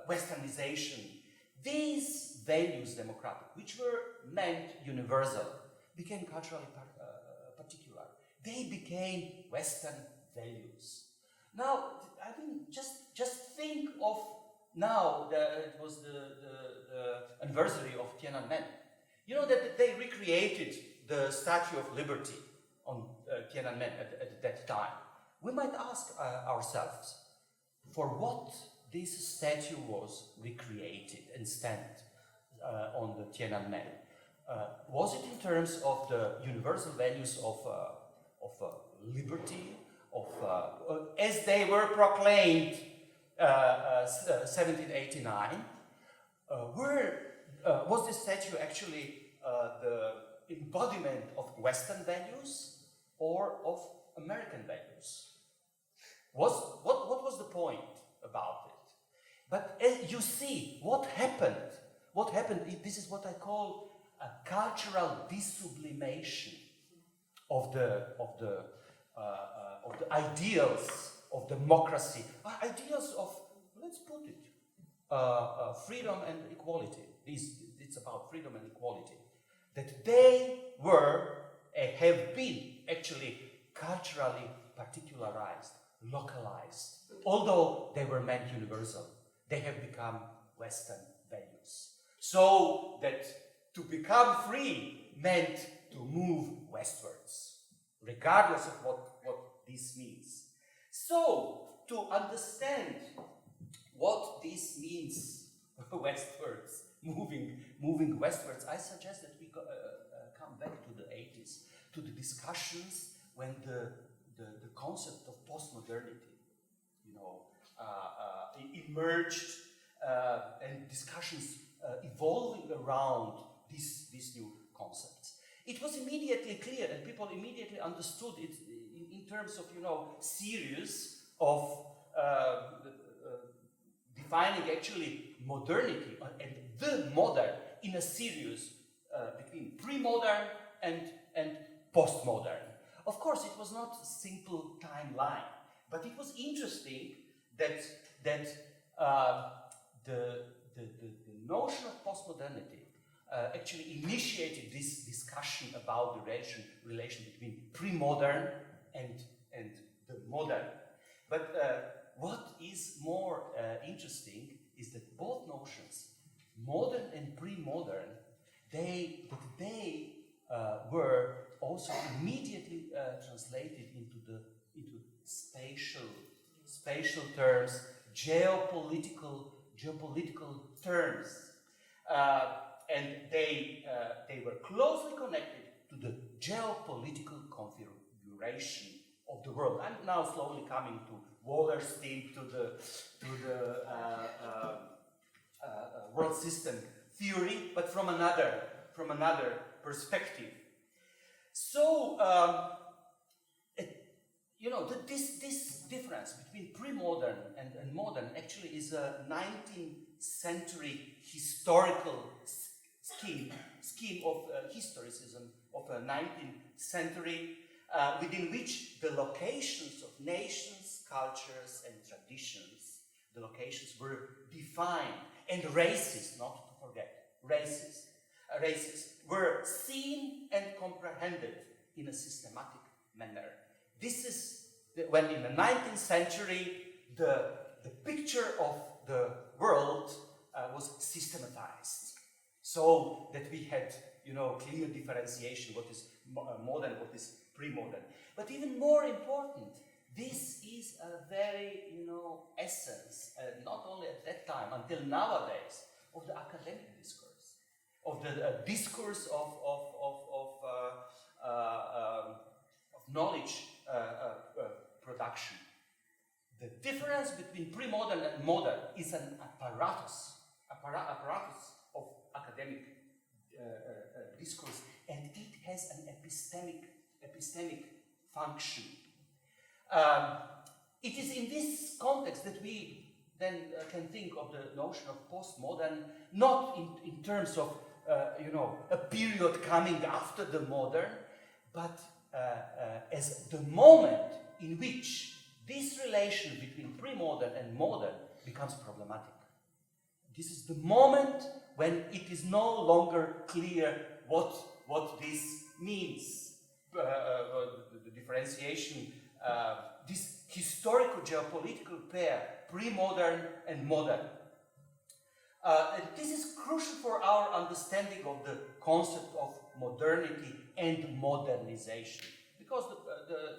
westernization, these values, democratic, which were meant universal, became culturally particular. They became Western values. Now, I mean, just think of now it was the anniversary of Tiananmen. You know that they recreated the Statue of Liberty on Tiananmen at that time. We might ask ourselves, for what this statue was recreated and stand on the Tiananmen? Was it in terms of the universal values of liberty, as they were proclaimed 1789? Was this statue actually the embodiment of Western values or of American values? What was the point about it? But as you see, what happened, this is what I call a cultural desublimation of the ideals of democracy, ideals of, let's put it, freedom and equality. It's about freedom and equality. That they have been actually culturally particularized, localized. Although they were meant universal, they have become Western values. So that to become free meant to move westwards. regardless of what this means. So, to understand what this means westwards, moving westwards, I suggest that we come back to the 80s, to the discussions when the concept of postmodernity, emerged, and discussions evolving around these new concepts. It was immediately clear, and people immediately understood it in terms of, series of defining actually modernity and the modern in a series between pre-modern and post-modern. Of course, it was not a simple timeline, but it was interesting that the notion of postmodernity actually initiated this discussion about the relation between pre-modern and the modern. But what is more interesting is that both notions, modern and pre-modern, they were also immediately translated into spatial terms, geopolitical terms, and they were closely connected to the geopolitical configuration of the world. I'm now slowly coming to Wallerstein, to the world system theory, but from another perspective. So, this difference between pre-modern and modern actually is a 19th century historical scheme of historicism of a 19th century, within which the locations of nations, cultures, and traditions, the locations were defined, and races, not to forget, races were seen and comprehended in a systematic manner. This is when in the 19th century the picture of the world was systematized, so that we had clear differentiation, what is modern, what is pre-modern. But even more important, this is a very essence, not only at that time, until nowadays, of the academic discourse, of the discourse of knowledge production. The difference between pre-modern and modern is an apparatus of academic discourse, and it has an epistemic function. It is in this context that we then can think of the notion of postmodern, not in terms of a period coming after the modern, but as the moment in which this relation between pre-modern and modern becomes problematic. This is the moment when it is no longer clear what this means. The differentiation, this historical geopolitical pair, pre-modern and modern. And this is crucial for our understanding of the concept of modernity and modernization, because the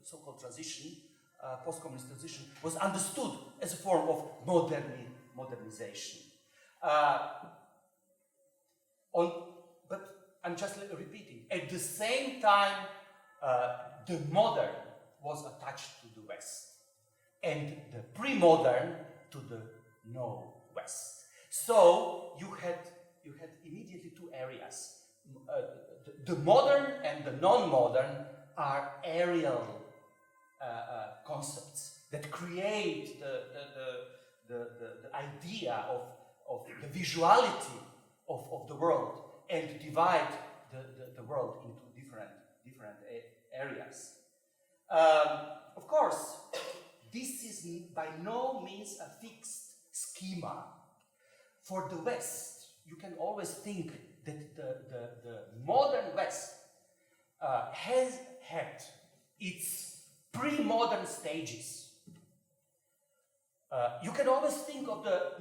so-called transition, post-communist transition, was understood as a form of modernization. But I'm just repeating, at the same time, the modern was attached to the West, and the pre-modern to the no-West. So you had immediately two areas. The modern and the non-modern are aerial concepts that create the idea of the visuality of the world and divide the world into different areas. Of course, this is by no means a fixed schema. For the West, you can always think that the modern West has had its pre-modern stages. You can always think of the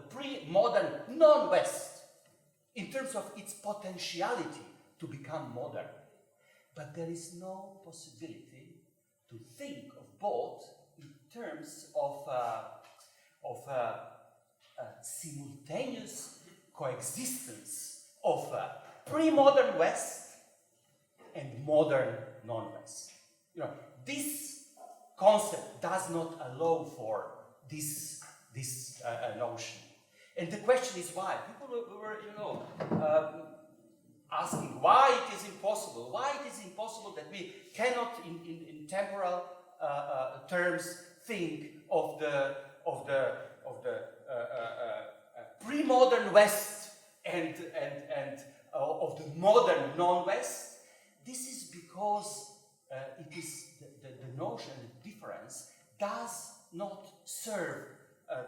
pre-modern non-West in terms of its potentiality to become modern. but there is no possibility to think of both in terms of simultaneous coexistence of pre-modern West and modern non-West. This concept does not allow for this notion. And the question is why. People were asking why it is impossible. Why it is impossible that we cannot, in temporal terms, think of the pre-modern West and of the modern non-West. This is because it is the notion, the difference, does not serve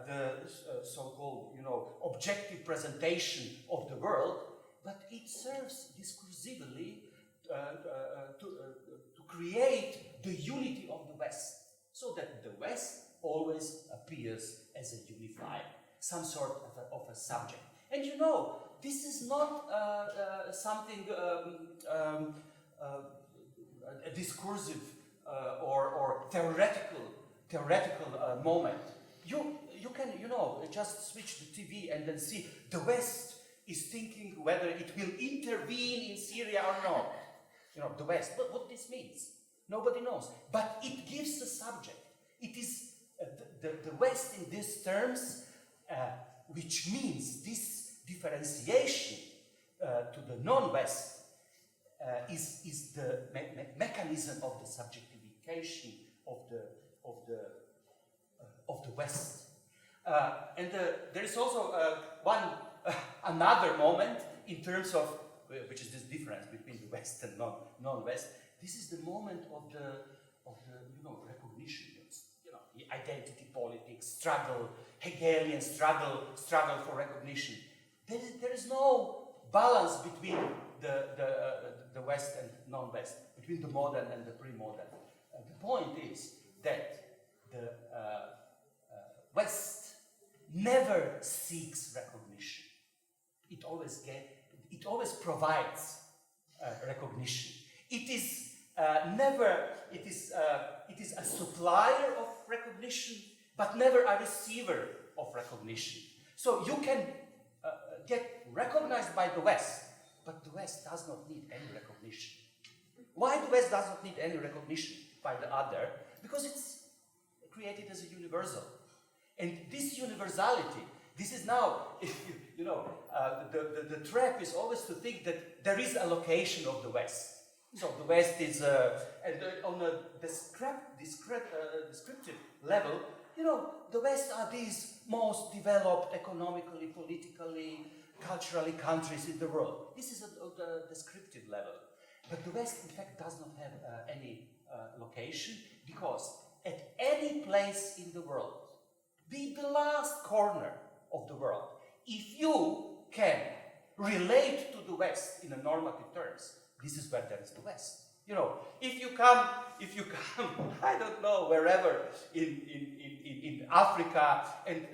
the so-called, objective presentation of the world, but it serves discursively to create the unity of the West, so that the West always appears as a unified, some sort of a subject. And this is not something a discursive or theoretical moment. You can just switch the TV and then see the West is thinking whether it will intervene in Syria or not. The West. But what this means, nobody knows. But it gives the subject. It is the West in these terms, which means this differentiation to the non-West is the mechanism of the subjectification of the West. And there is also another moment in terms of which is this difference between the West and non-West. This is the moment of the recognition, the identity politics, struggle, Hegelian struggle for recognition. There is no balance between the West and non-West, between the modern and the pre-modern. The point is that the West never seeks recognition. It always provides recognition. It is a supplier of recognition, but never a receiver of recognition. So you can get recognized by the West, but the West does not need any recognition. Why the West does not need any recognition by the other? Because it's created as a universal. And this universality, this is now, the trap is always to think that there is a location of the West. So the West is, on a descriptive level, the West are these most developed economically, politically, culturally countries in the world. This is at the descriptive level. But the West, in fact, does not have any location, because at any place in the world, be it the last corner of the world, if you can relate to the West in a normative terms, this is where there is the West. If you come, I don't know, wherever in Africa, and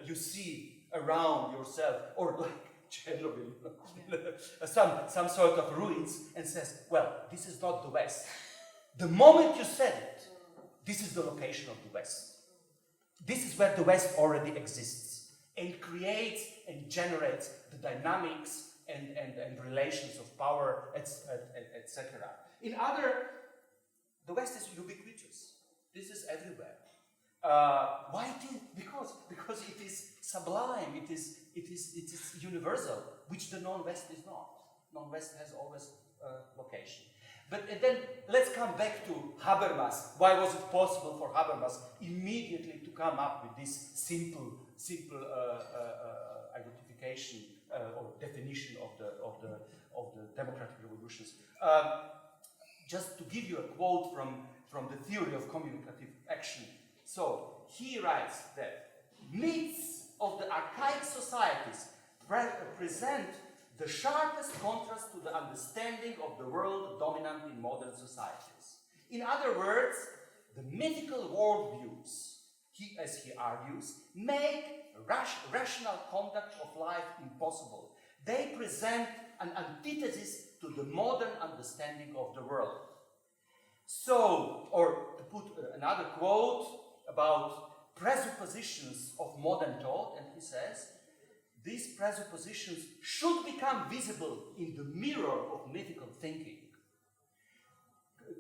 you see around yourself, or like Chernobyl, some sort of ruins, and says, well, this is not the West. The moment you said it, this is the location of the West. This is where the West already exists and creates and generates the dynamics and relations of power, etc. In other, the West is ubiquitous. This is everywhere. Why? Because it is sublime. It is universal, which the non-West is not. Non-West has always location. But then let's come back to Habermas. Why was it possible for Habermas immediately to come up with this simple identification or definition of the democratic revolutions? Just to give you a quote from the theory of communicative action. So he writes that myths of the archaic societies present the sharpest contrast to the understanding of the world dominant in modern societies. In other words, the mythical worldviews, as he argues, make rational conduct of life impossible. They present an antithesis to the modern understanding of the world. So, or to put another quote about presuppositions of modern thought, and he says, these presuppositions should become visible in the mirror of mythical thinking.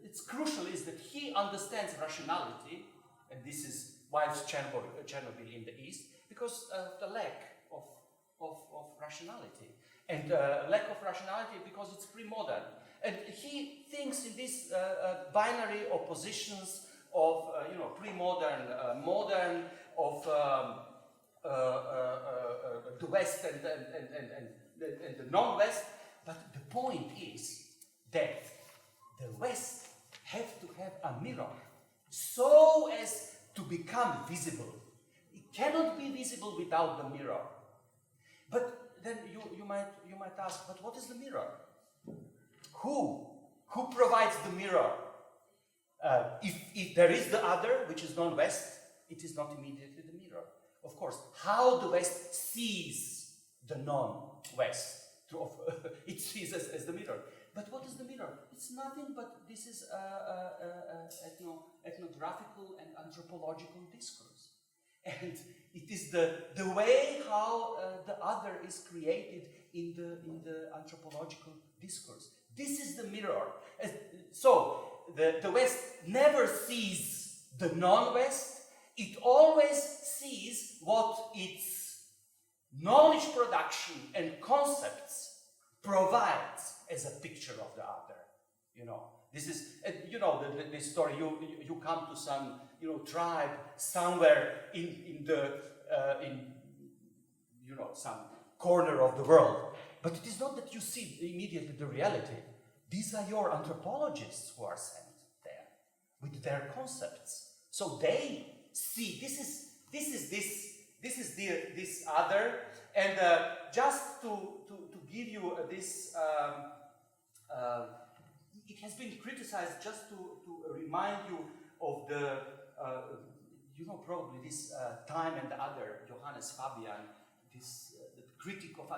It's crucial is that he understands rationality, and this is why it's Chernobyl in the East, because of the lack of rationality. And lack of rationality because it's pre-modern. And he thinks in this binary oppositions of pre-modern, modern, of the West and the non-West. But the point is that the West have to have a mirror so as to become visible. It cannot be visible without the mirror. But then you might ask, but what is the mirror? Who provides the mirror? If there is the other, which is non-West, it is not immediately the mirror. Of course, how the West sees the non-West, it sees as the mirror. But what is the mirror? It's nothing but this is ethnographical and anthropological discourse. And it is the way how the other is created in the anthropological discourse. This is the mirror. So the West never sees the non-West. It always sees what its knowledge production and concepts provides as a picture of the other. This is this story. You come to some tribe somewhere in some corner of the world, but it is not that you see immediately the reality. These are your anthropologists who are sent there with their concepts. So they see this other, and just to give you this. It has been criticized just to remind you of the, probably this Time and the Other, Johannes Fabian, this critic of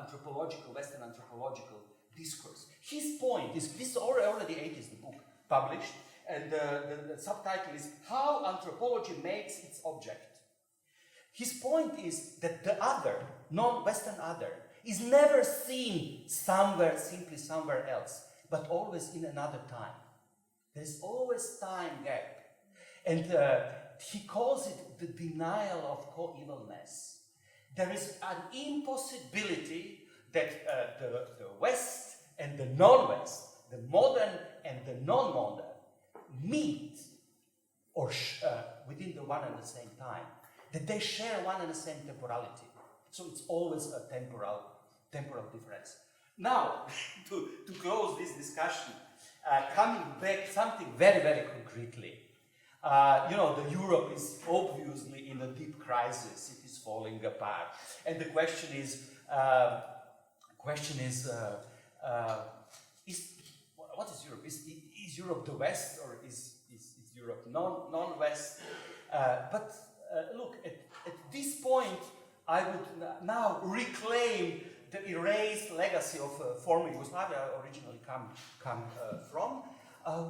Western anthropological discourse. His point is, this is already 80s, the book published, and the subtitle is How Anthropology Makes Its Object. His point is that the other, non-Western other, is never seen simply somewhere else, but always in another time. There's always time gap. And he calls it the denial of co-evilness. There is an impossibility that the West and the non-West, the modern and the non-modern, meet or within the one and the same time. That they share one and the same temporality. So it's always a temporal difference. Now, to close this discussion, coming back something very, very concretely. The Europe is obviously in a deep crisis. It is falling apart. And the question is what is Europe? Is Europe the West or is Europe non-West? But look, at this point, I would now reclaim the erased legacy of former Yugoslavia originally come from,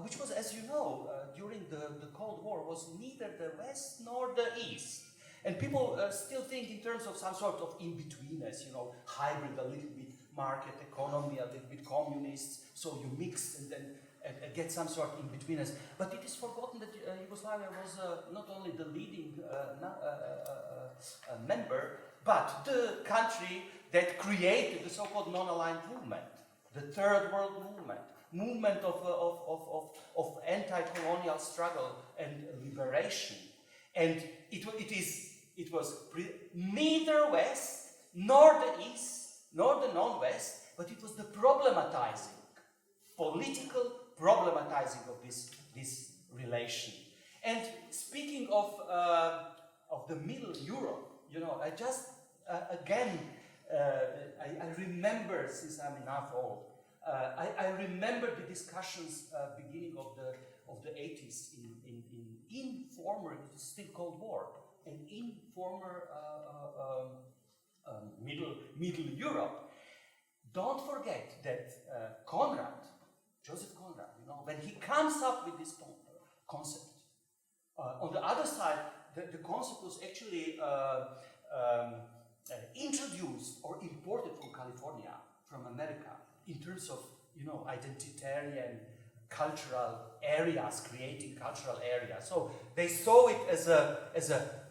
which was, as you know, during the Cold War, was neither the West nor the East. And people still think in terms of some sort of in-betweenness, hybrid, a little bit market economy, a little bit communists, so you mix and then get some sort of in-betweenness. But it is forgotten that Yugoslavia was not only the leading member, but the country that created the so-called non-aligned movement, the Third World movement of anti-colonial struggle and liberation. And it was neither West, nor the East, nor the non-West, but it was the political problematizing of this relation. And speaking of the Middle Europe, I just again I remember, since I'm enough old, I remember the discussions beginning of the 80s in former, it is still Cold War, and in former Middle Europe. don't forget that Joseph Conrad, when he comes up with this concept, on the other side, the concept was actually introduced or imported from California, from America, in terms of, identitarian cultural areas, creating cultural areas. So they saw it as a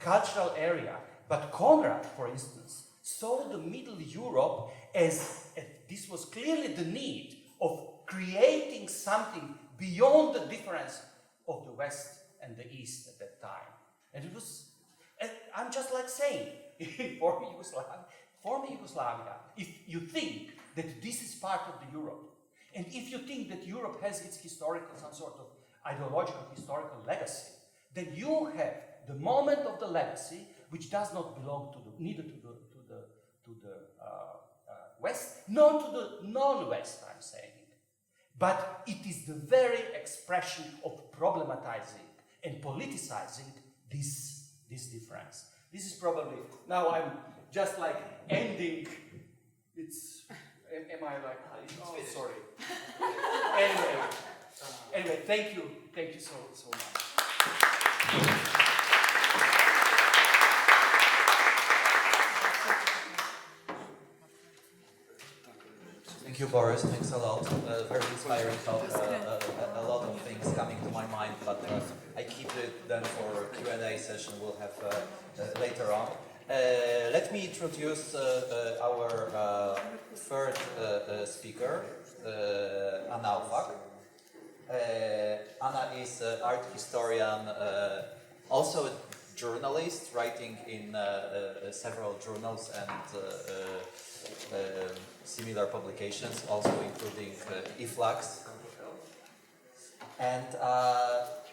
cultural area. But Conrad, for instance, saw the Middle Europe as this was clearly the need of creating something beyond the difference of the West and the East at that time. And it was, I'm just like saying, in former Yugoslavia, if you think that this is part of the Europe, and if you think that Europe has its historical, some sort of ideological historical legacy, then you have the moment of the legacy, which does not belong to neither to the West, nor to the non-West, I'm saying. But it is the very expression of problematizing and politicizing this difference. This is probably, now I'm just like ending, am I like, oh, sorry. Anyway, thank you so much. Thank you, Boris. Thanks a lot. Very inspiring talk. A lot of things coming to my mind, but I keep it then for Q&A session we'll have later on. Let me introduce our third speaker, Anna. Anna is an art historian, also a journalist, writing in several journals and similar publications, also including IFLAX. And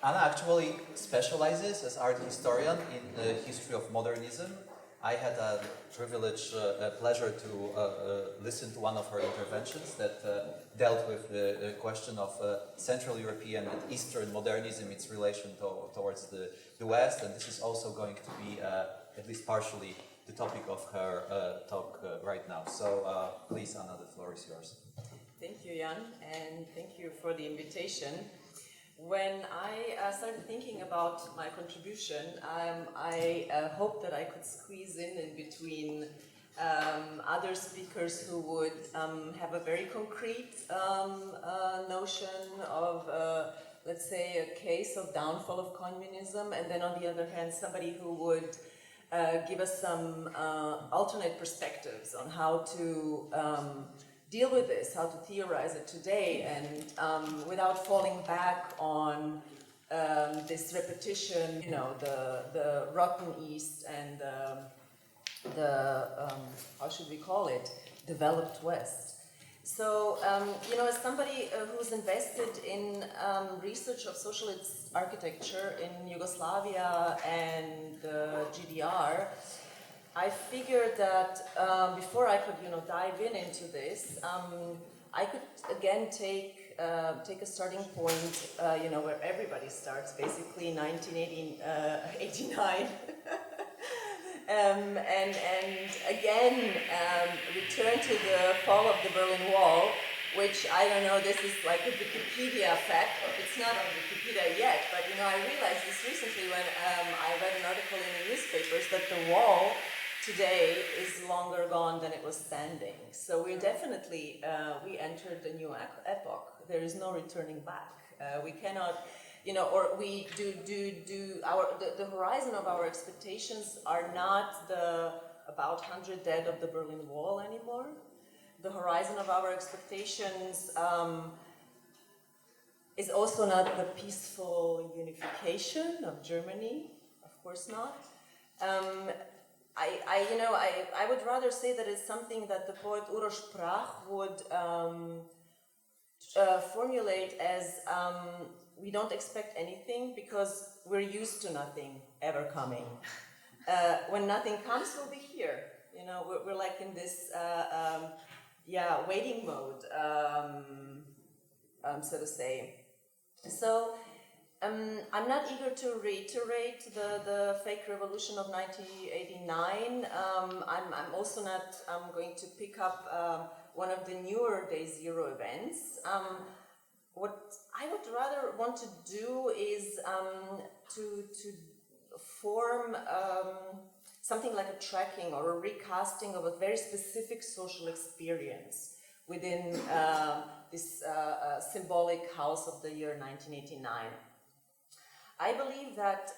Anna actually specializes as art historian in the history of modernism. I had a pleasure to listen to one of her interventions that dealt with the question of Central European and Eastern modernism, its relation towards the West, and this is also going to be, at least partially, the topic of her talk right now. So please, Anna, the floor is yours. Thank you, Jan, and thank you for the invitation. When I started thinking about my contribution, I hoped that I could squeeze in between other speakers who would have a very concrete notion of, let's say, a case of downfall of communism, and then on the other hand, somebody who would give us some alternate perspectives on how to deal with this, how to theorize it today, and without falling back on this repetition, the rotten East and the how should we call it, developed West. So, as somebody who's invested in research of socialist architecture in Yugoslavia and the GDR, I figured that before I could, dive into this, I could again take a starting point, where everybody starts, basically 1989, and again return to the fall of the Berlin Wall, which I don't know. This is like a Wikipedia fact. It's not on Wikipedia yet, but I realized this recently when I read an article in the newspapers that the wall today is longer gone than it was standing. So we're definitely, we entered a new epoch. There is no returning back. We cannot, or we the horizon of our expectations are not the about 100 dead of the Berlin Wall anymore. The horizon of our expectations is also not the peaceful unification of Germany, of course not. I would rather say that it's something that the poet Uroš Prach would formulate as we don't expect anything because we're used to nothing ever coming. When nothing comes, we'll be here. We're like in this waiting mode, so to say. So I'm not eager to reiterate the fake revolution of 1989. I'm also not going to pick up one of the newer Day Zero events. What I would rather want to do is to form something like a tracking or a recasting of a very specific social experience within this symbolic house of the year 1989. I believe that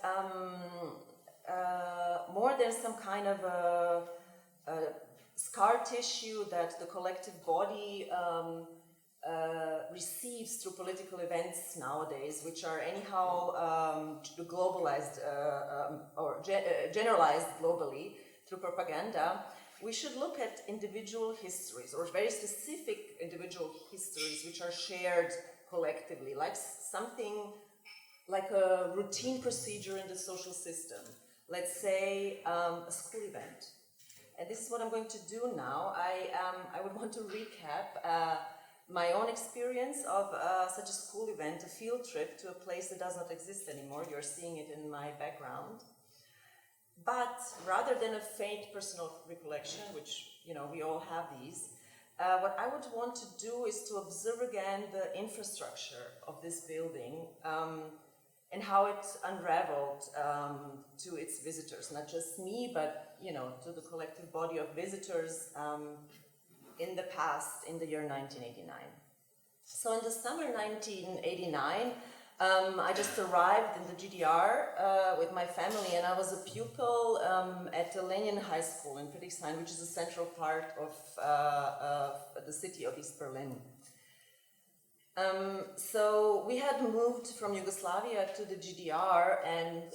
more than some kind of a scar tissue that the collective body receives through political events nowadays, which are anyhow globalized or generalized globally through propaganda, we should look at individual histories, or very specific individual histories which are shared collectively, like something like a routine procedure in the social system. Let's say a school event. And this is what I'm going to do now. I would want to recap my own experience of such a school event, a field trip to a place that does not exist anymore. You're seeing it in my background. But rather than a faint personal recollection, which, you know, we all have these, what I would want to do is to observe again the infrastructure of this building and how it unraveled to its visitors, not just me, but, you know, to the collective body of visitors in the past, in the year 1989. So in the summer 1989, I just arrived in the GDR with my family, and I was a pupil at the Lenin High School in Friedrichshain, which is a central part of the city of East Berlin. So we had moved from Yugoslavia to the GDR, and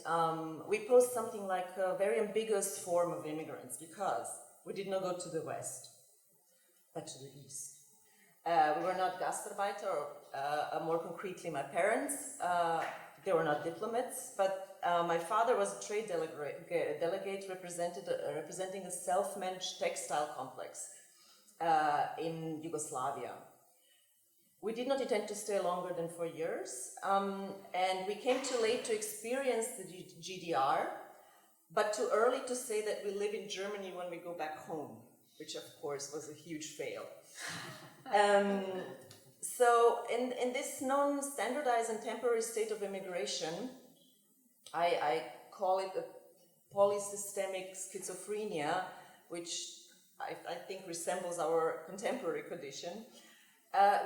we posed something like a very ambiguous form of immigrants, because we did not go to the West, but to the East. We were not Gastarbeiter, or more concretely my parents. They were not diplomats, but my father was a trade delegate representing a self-managed textile complex in Yugoslavia. We did not intend to stay longer than 4 years, and we came too late to experience the GDR, but too early to say that we live in Germany when we go back home, which of course was a huge fail. So in this non-standardized and temporary state of immigration, I call it a polysystemic schizophrenia, which I think resembles our contemporary condition.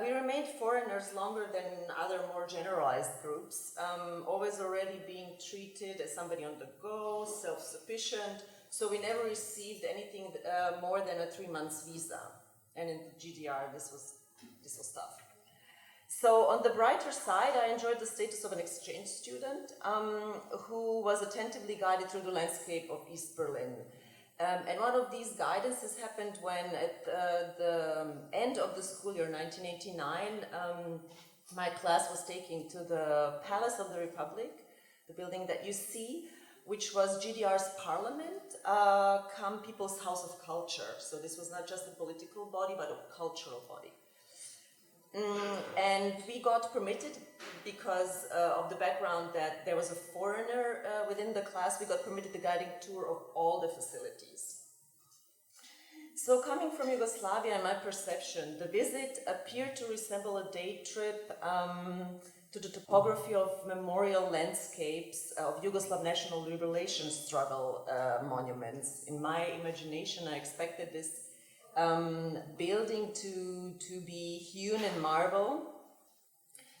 We remained foreigners longer than other more generalized groups, always already being treated as somebody on the go, self-sufficient, so we never received anything more than a 3 months visa. And in the GDR, this was tough. So on the brighter side, I enjoyed the status of an exchange student who was attentively guided through the landscape of East Berlin. And one of these guidances happened when, at the end of the school year, 1989, my class was taken to the Palace of the Republic, the building that you see, which was GDR's parliament, come People's House of Culture. So this was not just a political body, but a cultural body. And we got permitted, because of the background that there was a foreigner within the class, we got permitted the guiding tour of all the facilities. So coming from Yugoslavia, in my perception, the visit appeared to resemble a day trip to the topography of memorial landscapes of Yugoslav national liberation struggle monuments. In my imagination, I expected this building to be hewn in marble.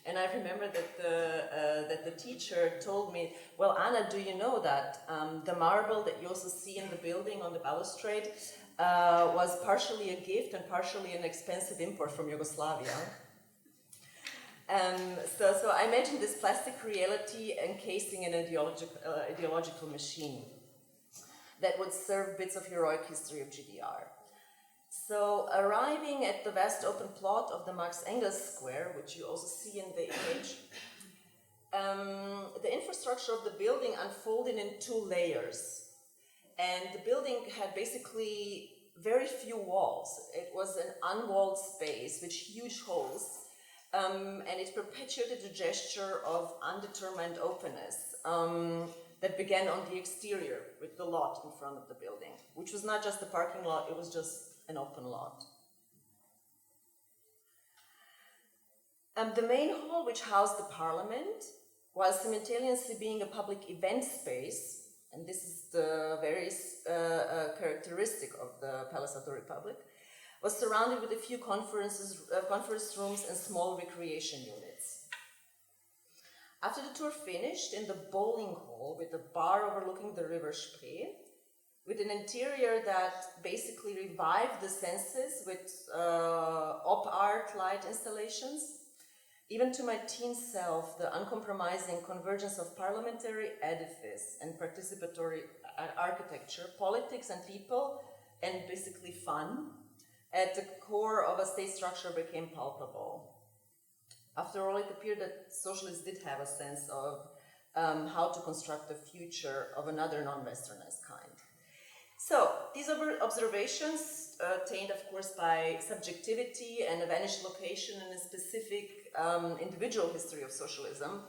And I remember that the teacher told me, well, Anna, do you know that the marble that you also see in the building on the balustrade was partially a gift and partially an expensive import from Yugoslavia? So I imagined this plastic reality encasing an ideological machine that would serve bits of heroic history of GDR. So arriving at the vast open plot of the Marx-Engels Square, which you also see in the image, the infrastructure of the building unfolded in 2 layers. And the building had basically very few walls. It was an unwalled space with huge holes, and it perpetuated the gesture of undetermined openness that began on the exterior with the lot in front of the building, which was not just the parking lot, it was just an open lot. The main hall, which housed the parliament, while simultaneously being a public event space, and this is the very characteristic of the Palace of the Republic, was surrounded with a few conference rooms and small recreation units. After the tour finished, in the bowling hall with a bar overlooking the river Spree, with an interior that basically revived the senses with op art light installations, even to my teen self, the uncompromising convergence of parliamentary edifice and participatory architecture, politics and people, and basically fun, at the core of a state structure became palpable. After all, it appeared that socialists did have a sense of how to construct the future of another non-Westernized kind. So, these observations, attained of course by subjectivity and a vanished location in a specific individual history of socialism,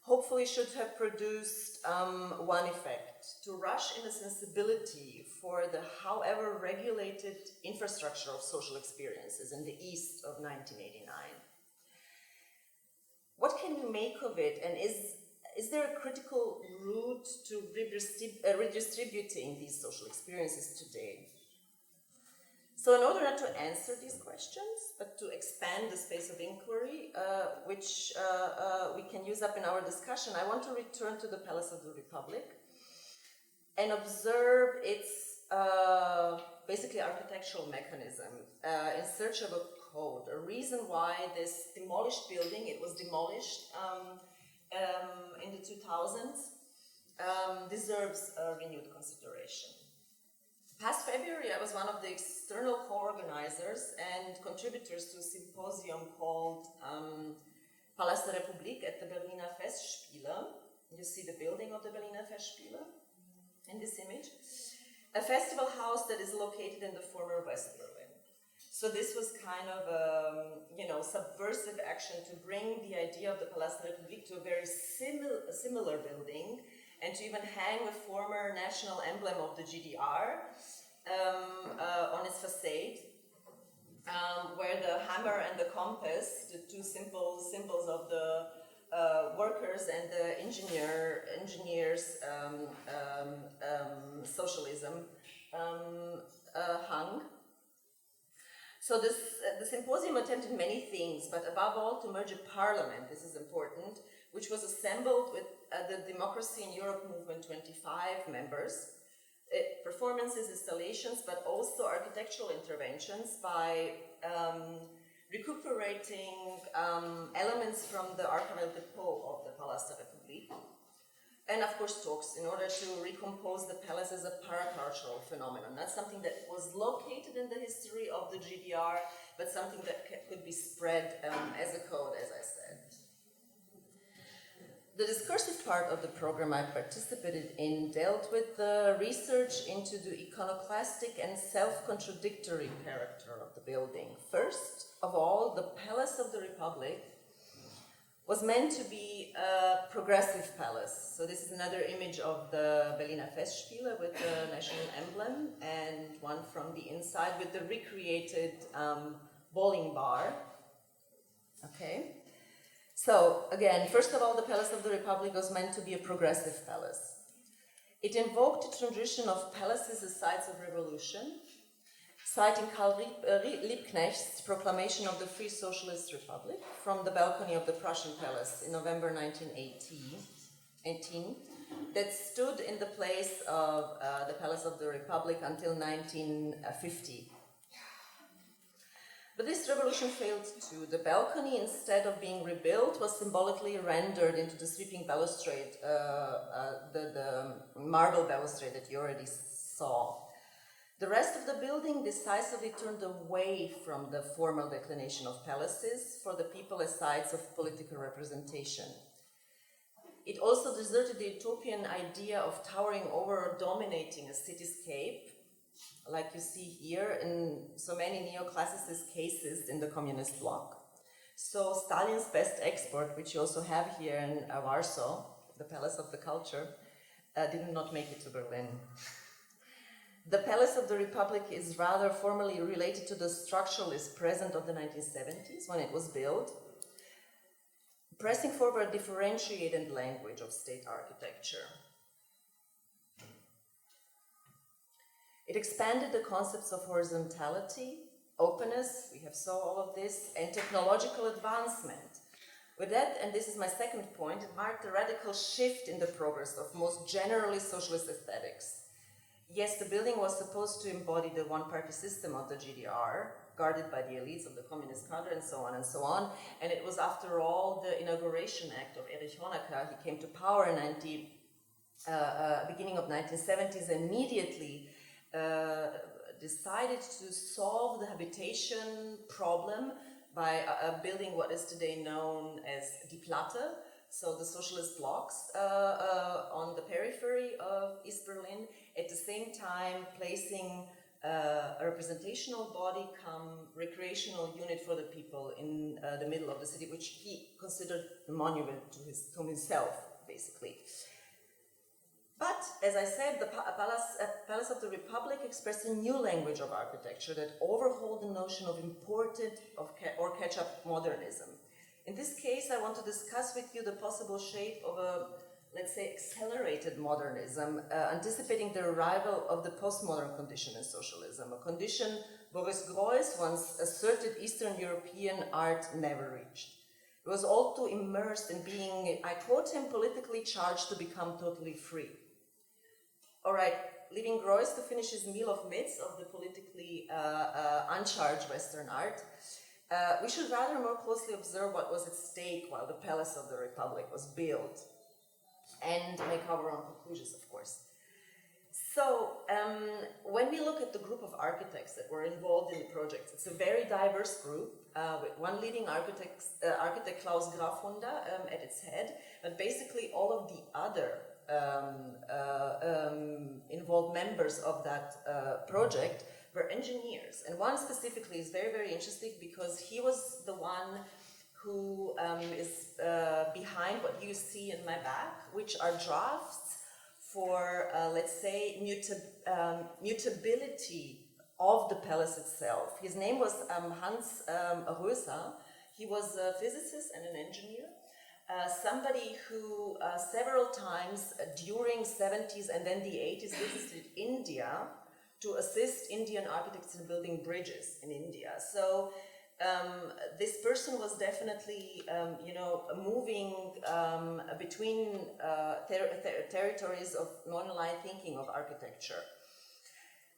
hopefully should have produced one effect: to rush in a sensibility for the however regulated infrastructure of social experiences in the East of 1989. What can we make of it, and is there a critical route to redistributing these social experiences today? So in order not to answer these questions, but to expand the space of inquiry, which we can use up in our discussion, I want to return to the Palace of the Republic and observe its basically architectural mechanism in search of a code, a reason why this demolished building, it was demolished in the 2000s, deserves a renewed consideration. Past February, I was one of the external co-organizers and contributors to a symposium called Palast der Republik at the Berliner Festspiele. You see the building of the Berliner Festspiele in this image. A festival house that is located in the former West Berlin. So this was kind of a subversive action to bring the idea of the Palast der Republik to a very similar building, and to even hang a former national emblem of the GDR on its facade, where the hammer and the compass, the two symbols of the workers and the engineers socialism hung. So the symposium attempted many things, but above all to merge a parliament, this is important, which was assembled with the Democracy in Europe Movement 25 members, performances, installations, but also architectural interventions by recuperating elements from the archival depot of the Palast der Republik, and of course talks in order to recompose the palace as a paracultural phenomenon. That's something that was located in the history of the GDR, but something that could be spread as a code, as I said. The discursive part of the program I participated in dealt with the research into the iconoclastic and self-contradictory character of the building. First of all, the Palace of the Republic was meant to be a progressive palace. So this is another image of the Berliner Festspiele with the national emblem, and one from the inside with the recreated bowling bar. Okay. So, again, first of all, the Palace of the Republic was meant to be a progressive palace. It invoked the tradition of palaces as sites of revolution, citing Karl Liebknecht's proclamation of the Free Socialist Republic from the balcony of the Prussian Palace in November 1918, that stood in the place of the Palace of the Republic until 1950. But this revolution failed too. The balcony, instead of being rebuilt, was symbolically rendered into the sweeping balustrade, the marble balustrade that you already saw. The rest of the building decisively turned away from the formal declination of palaces for the people as sites of political representation. It also deserted the utopian idea of towering over or dominating a cityscape, like you see here in so many neoclassicist cases in the communist bloc. So Stalin's best export, which you also have here in Warsaw, the Palace of the Culture, did not make it to Berlin. The Palace of the Republic is rather formally related to the structuralist present of the 1970s when it was built, pressing forward a differentiated language of state architecture. It expanded the concepts of horizontality, openness, we have saw all of this, and technological advancement. With that, and this is my second point, it marked a radical shift in the progress of most generally socialist aesthetics. Yes, the building was supposed to embody the one-party system of the GDR, guarded by the elites of the communist cadre and so on and so on. And it was, after all, the Inauguration Act of Erich Honecker. He came to power in beginning of 1970s, immediately decided to solve the habitation problem by building what is today known as Die Platte, so the socialist blocks on the periphery of East Berlin, at the same time placing a representational body come recreational unit for the people in the middle of the city, which he considered a monument to himself, basically. But, as I said, the Palace of the Republic expressed a new language of architecture that overhauled the notion of important or catch-up modernism. In this case, I want to discuss with you the possible shape of a, let's say, accelerated modernism, anticipating the arrival of the postmodern condition in socialism, a condition Boris Groys once asserted Eastern European art never reached. It was all too immersed in being, I quote him, politically charged to become totally free. All right, leaving Groys to finish his meal of myths of the politically uncharged Western art, we should rather more closely observe what was at stake while the Palace of the Republic was built, and make our own conclusions, of course. So, when we look at the group of architects that were involved in the project, it's a very diverse group, with one leading architect Klaus Grafhunder at its head, but basically all of the other involved members of that project were engineers. And one specifically is very, very interesting because he was the one who is behind what you see in my back, which are drafts for, let's say, mutability of the palace itself. His name was Hans Röser. He was a physicist and an engineer. Somebody who several times during 70s and then the 80s visited India to assist Indian architects in building bridges in India. So this person was definitely, moving between territories of non-aligned thinking of architecture.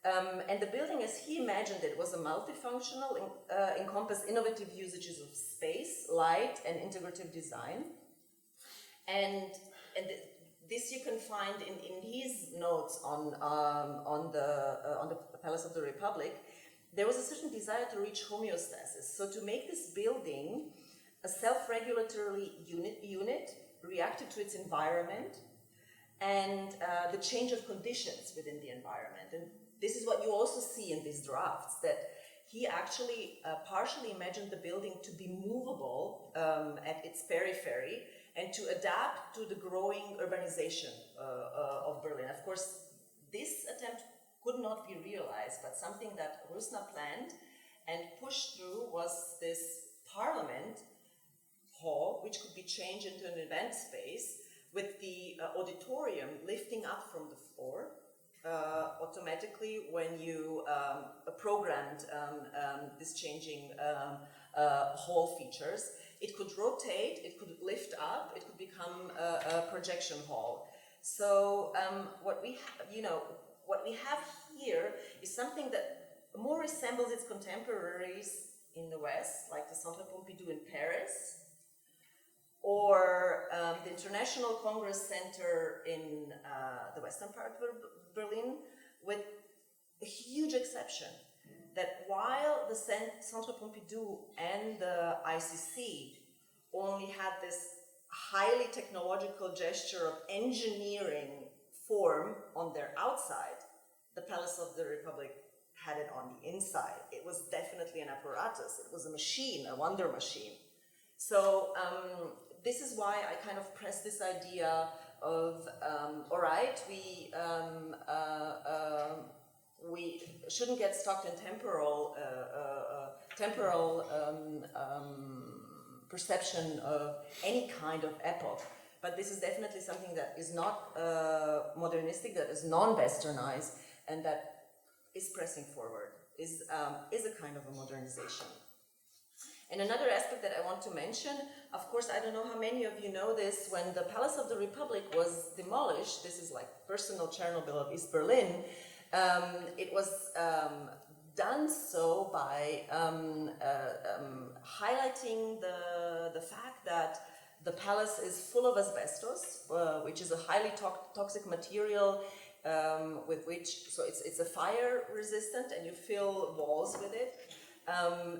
And the building, as he imagined it, was a multifunctional, encompass innovative usages of space, light, and integrative design. And this you can find in his notes on the Palace of the Republic. There was a certain desire to reach homeostasis. So to make this building a self-regulatory unit reacted to its environment and the change of conditions within the environment. And this is what you also see in these drafts, that he actually partially imagined the building to be movable at its periphery and to adapt to the growing urbanization of Berlin. Of course, this attempt could not be realized, but something that Rösner planned and pushed through was this parliament hall, which could be changed into an event space with the auditorium lifting up from the floor automatically when you programmed this changing hall features. It could rotate, it could lift up, it could become a projection hall. So what we have here is something that more resembles its contemporaries in the West, like the Centre Pompidou in Paris, or the International Congress Center in the western part of Berlin, with a huge exception that while the Centre Pompidou and the ICC only had this highly technological gesture of engineering form on their outside, the Palace of the Republic had it on the inside. It was definitely an apparatus. It was a machine, a wonder machine. So this is why I kind of press this idea of, all right, we shouldn't get stuck in temporal perception of any kind of epoch. But this is definitely something that is not modernistic, that is non-westernized, and that is pressing forward, is a kind of a modernization. And another aspect that I want to mention, of course, I don't know how many of you know this, when the Palace of the Republic was demolished, this is like personal Chernobyl of East Berlin, it was done so by highlighting the fact that the palace is full of asbestos, which is a highly toxic material with which, so it's a fire resistant, and you fill walls with it.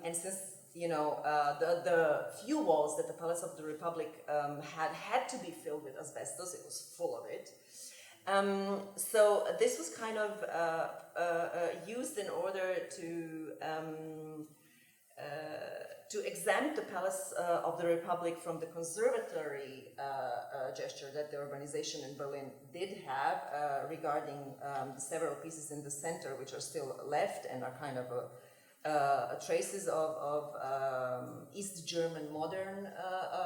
And since you know the few walls that the Palace of the Republic had to be filled with asbestos, it was full of it. So this was kind of used in order to exempt the Palace of the Republic from the conservatory gesture that the urbanization in Berlin did have regarding the several pieces in the center which are still left and are kind of traces of East German modern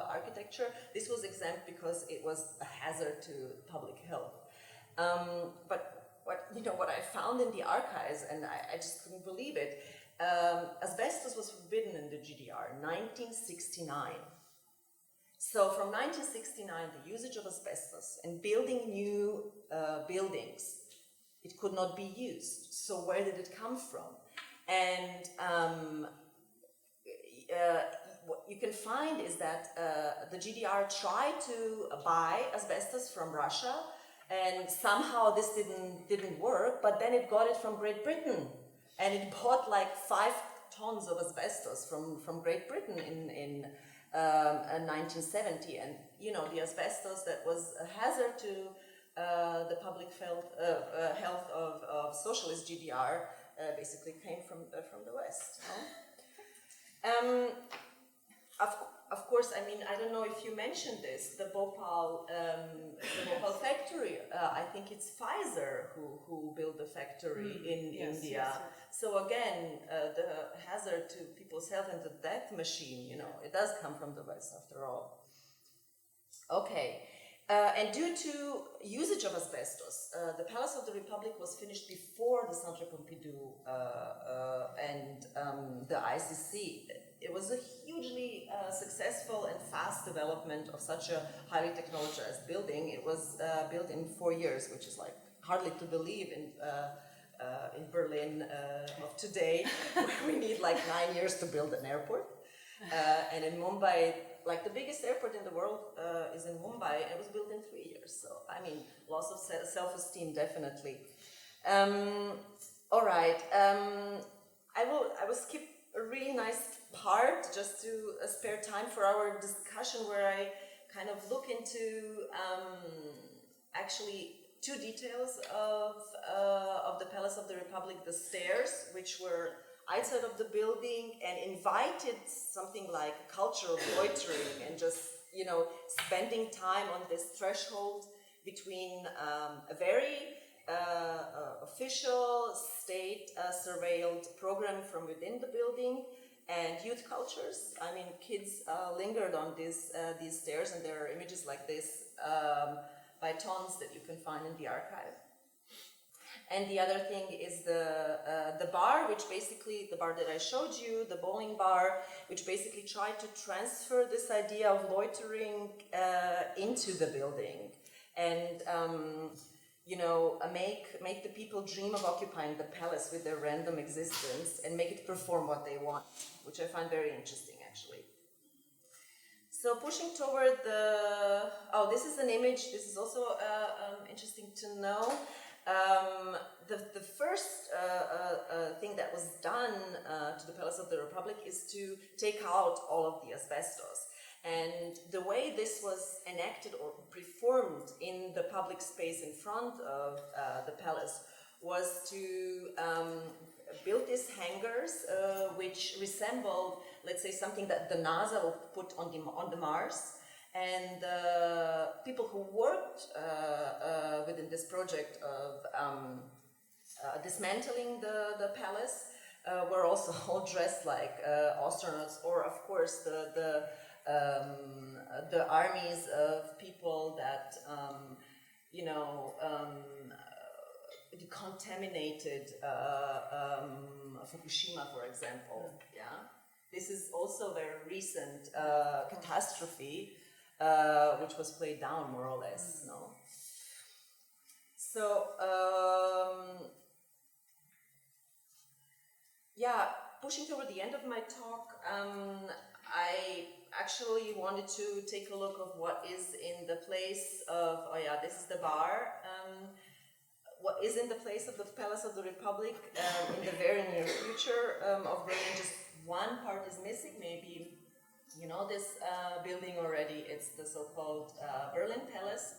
architecture. This was exempt because it was a hazard to public health. But what I found in the archives, and I just couldn't believe it, asbestos was forbidden in the GDR, 1969. So from 1969, the usage of asbestos in building new buildings, it could not be used. So where did it come from? And what you can find is that the GDR tried to buy asbestos from Russia, and somehow this didn't work, but then it got it from Great Britain. And it bought like 5 tons of asbestos from Great Britain in 1970. And you know, the asbestos that was a hazard to the public health of socialist GDR basically came from the West. No? Of course, I mean, I don't know if you mentioned this, the Bhopal factory, I think it's Pfizer who built the factory in India. Yes. So again, the hazard to people's health and the death machine, you know, it does come from the West after all. Okay. And due to usage of asbestos, the Palace of the Republic was finished before the Centre Pompidou and the ICC. It was a hugely successful and fast development of such a highly technologized building. It was built in 4 years, which is like hardly to believe in Berlin of today, where we need like 9 years to build an airport. And in Mumbai, like the biggest airport in the world is in Mumbai, and it was built in 3 years. So, I mean, loss of self-esteem, definitely. All right, I will skip a really nice part just to spare time for our discussion, where I kind of look into actually 2 details of the Palace of the Republic: the stairs, which were outside of the building and invited something like cultural loitering and just, you know, spending time on this threshold between a very official state surveilled program from within the building and youth cultures. I mean, kids lingered on these stairs, and there are images like this by tons that you can find in the archive. And the other thing is the bar, which basically, the bar that I showed you, the bowling bar, which basically tried to transfer this idea of loitering into the building, and you know, make the people dream of occupying the palace with their random existence and make it perform what they want, which I find very interesting, actually. So pushing toward this is an image. This is also interesting to know. The first thing that was done to the Palace of the Republic is to take out all of the asbestos. And the way this was enacted or performed in the public space in front of the palace was to build these hangars which resembled, let's say, something that the NASA would put on the Mars. And people who worked within this project of dismantling the palace were also all dressed like astronauts, or of course the the armies of people that, decontaminated Fukushima, for example. Yeah, this is also a very recent catastrophe, which was played down more or less. No. So pushing toward the end of my talk, I actually wanted to take a look of what is in the place of, this is the bar, what is in the place of the Palace of the Republic in the very near future of Berlin. Just one part is missing, maybe you know this building already. It's the so-called Berlin Palace,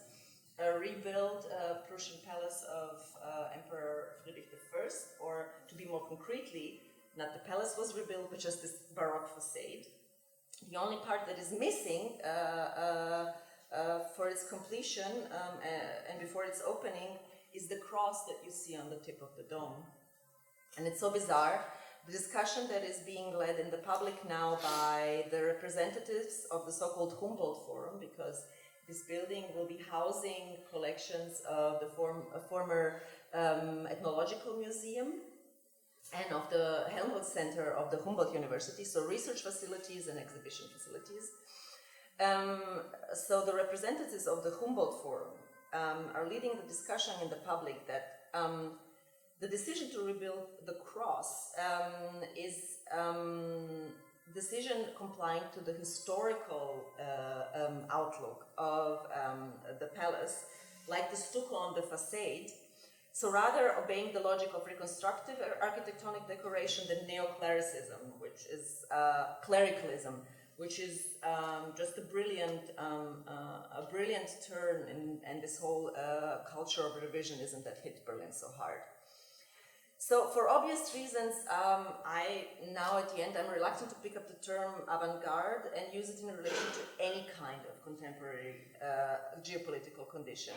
a rebuilt Prussian palace of Emperor Friedrich I, or to be more concretely, not the palace was rebuilt, but just this Baroque facade. The only part that is missing for its completion and before its opening is the cross that you see on the tip of the dome. And it's so bizarre. The discussion that is being led in the public now by the representatives of the so-called Humboldt Forum, because this building will be housing collections of the former ethnological museum and of the Helmholtz Center of the Humboldt University, so research facilities and exhibition facilities. So the representatives of the Humboldt Forum are leading the discussion in the public that the decision to rebuild the cross is decision complying to the historical outlook of the palace, like the stucco on the facade. So rather obeying the logic of reconstructive architectonic decoration than neo-clericism, which is clericalism, which is just a brilliant turn in this whole culture of revisionism that hit Berlin so hard. So for obvious reasons, I now at the end, I'm reluctant to pick up the term avant-garde and use it in relation to any kind of contemporary geopolitical condition.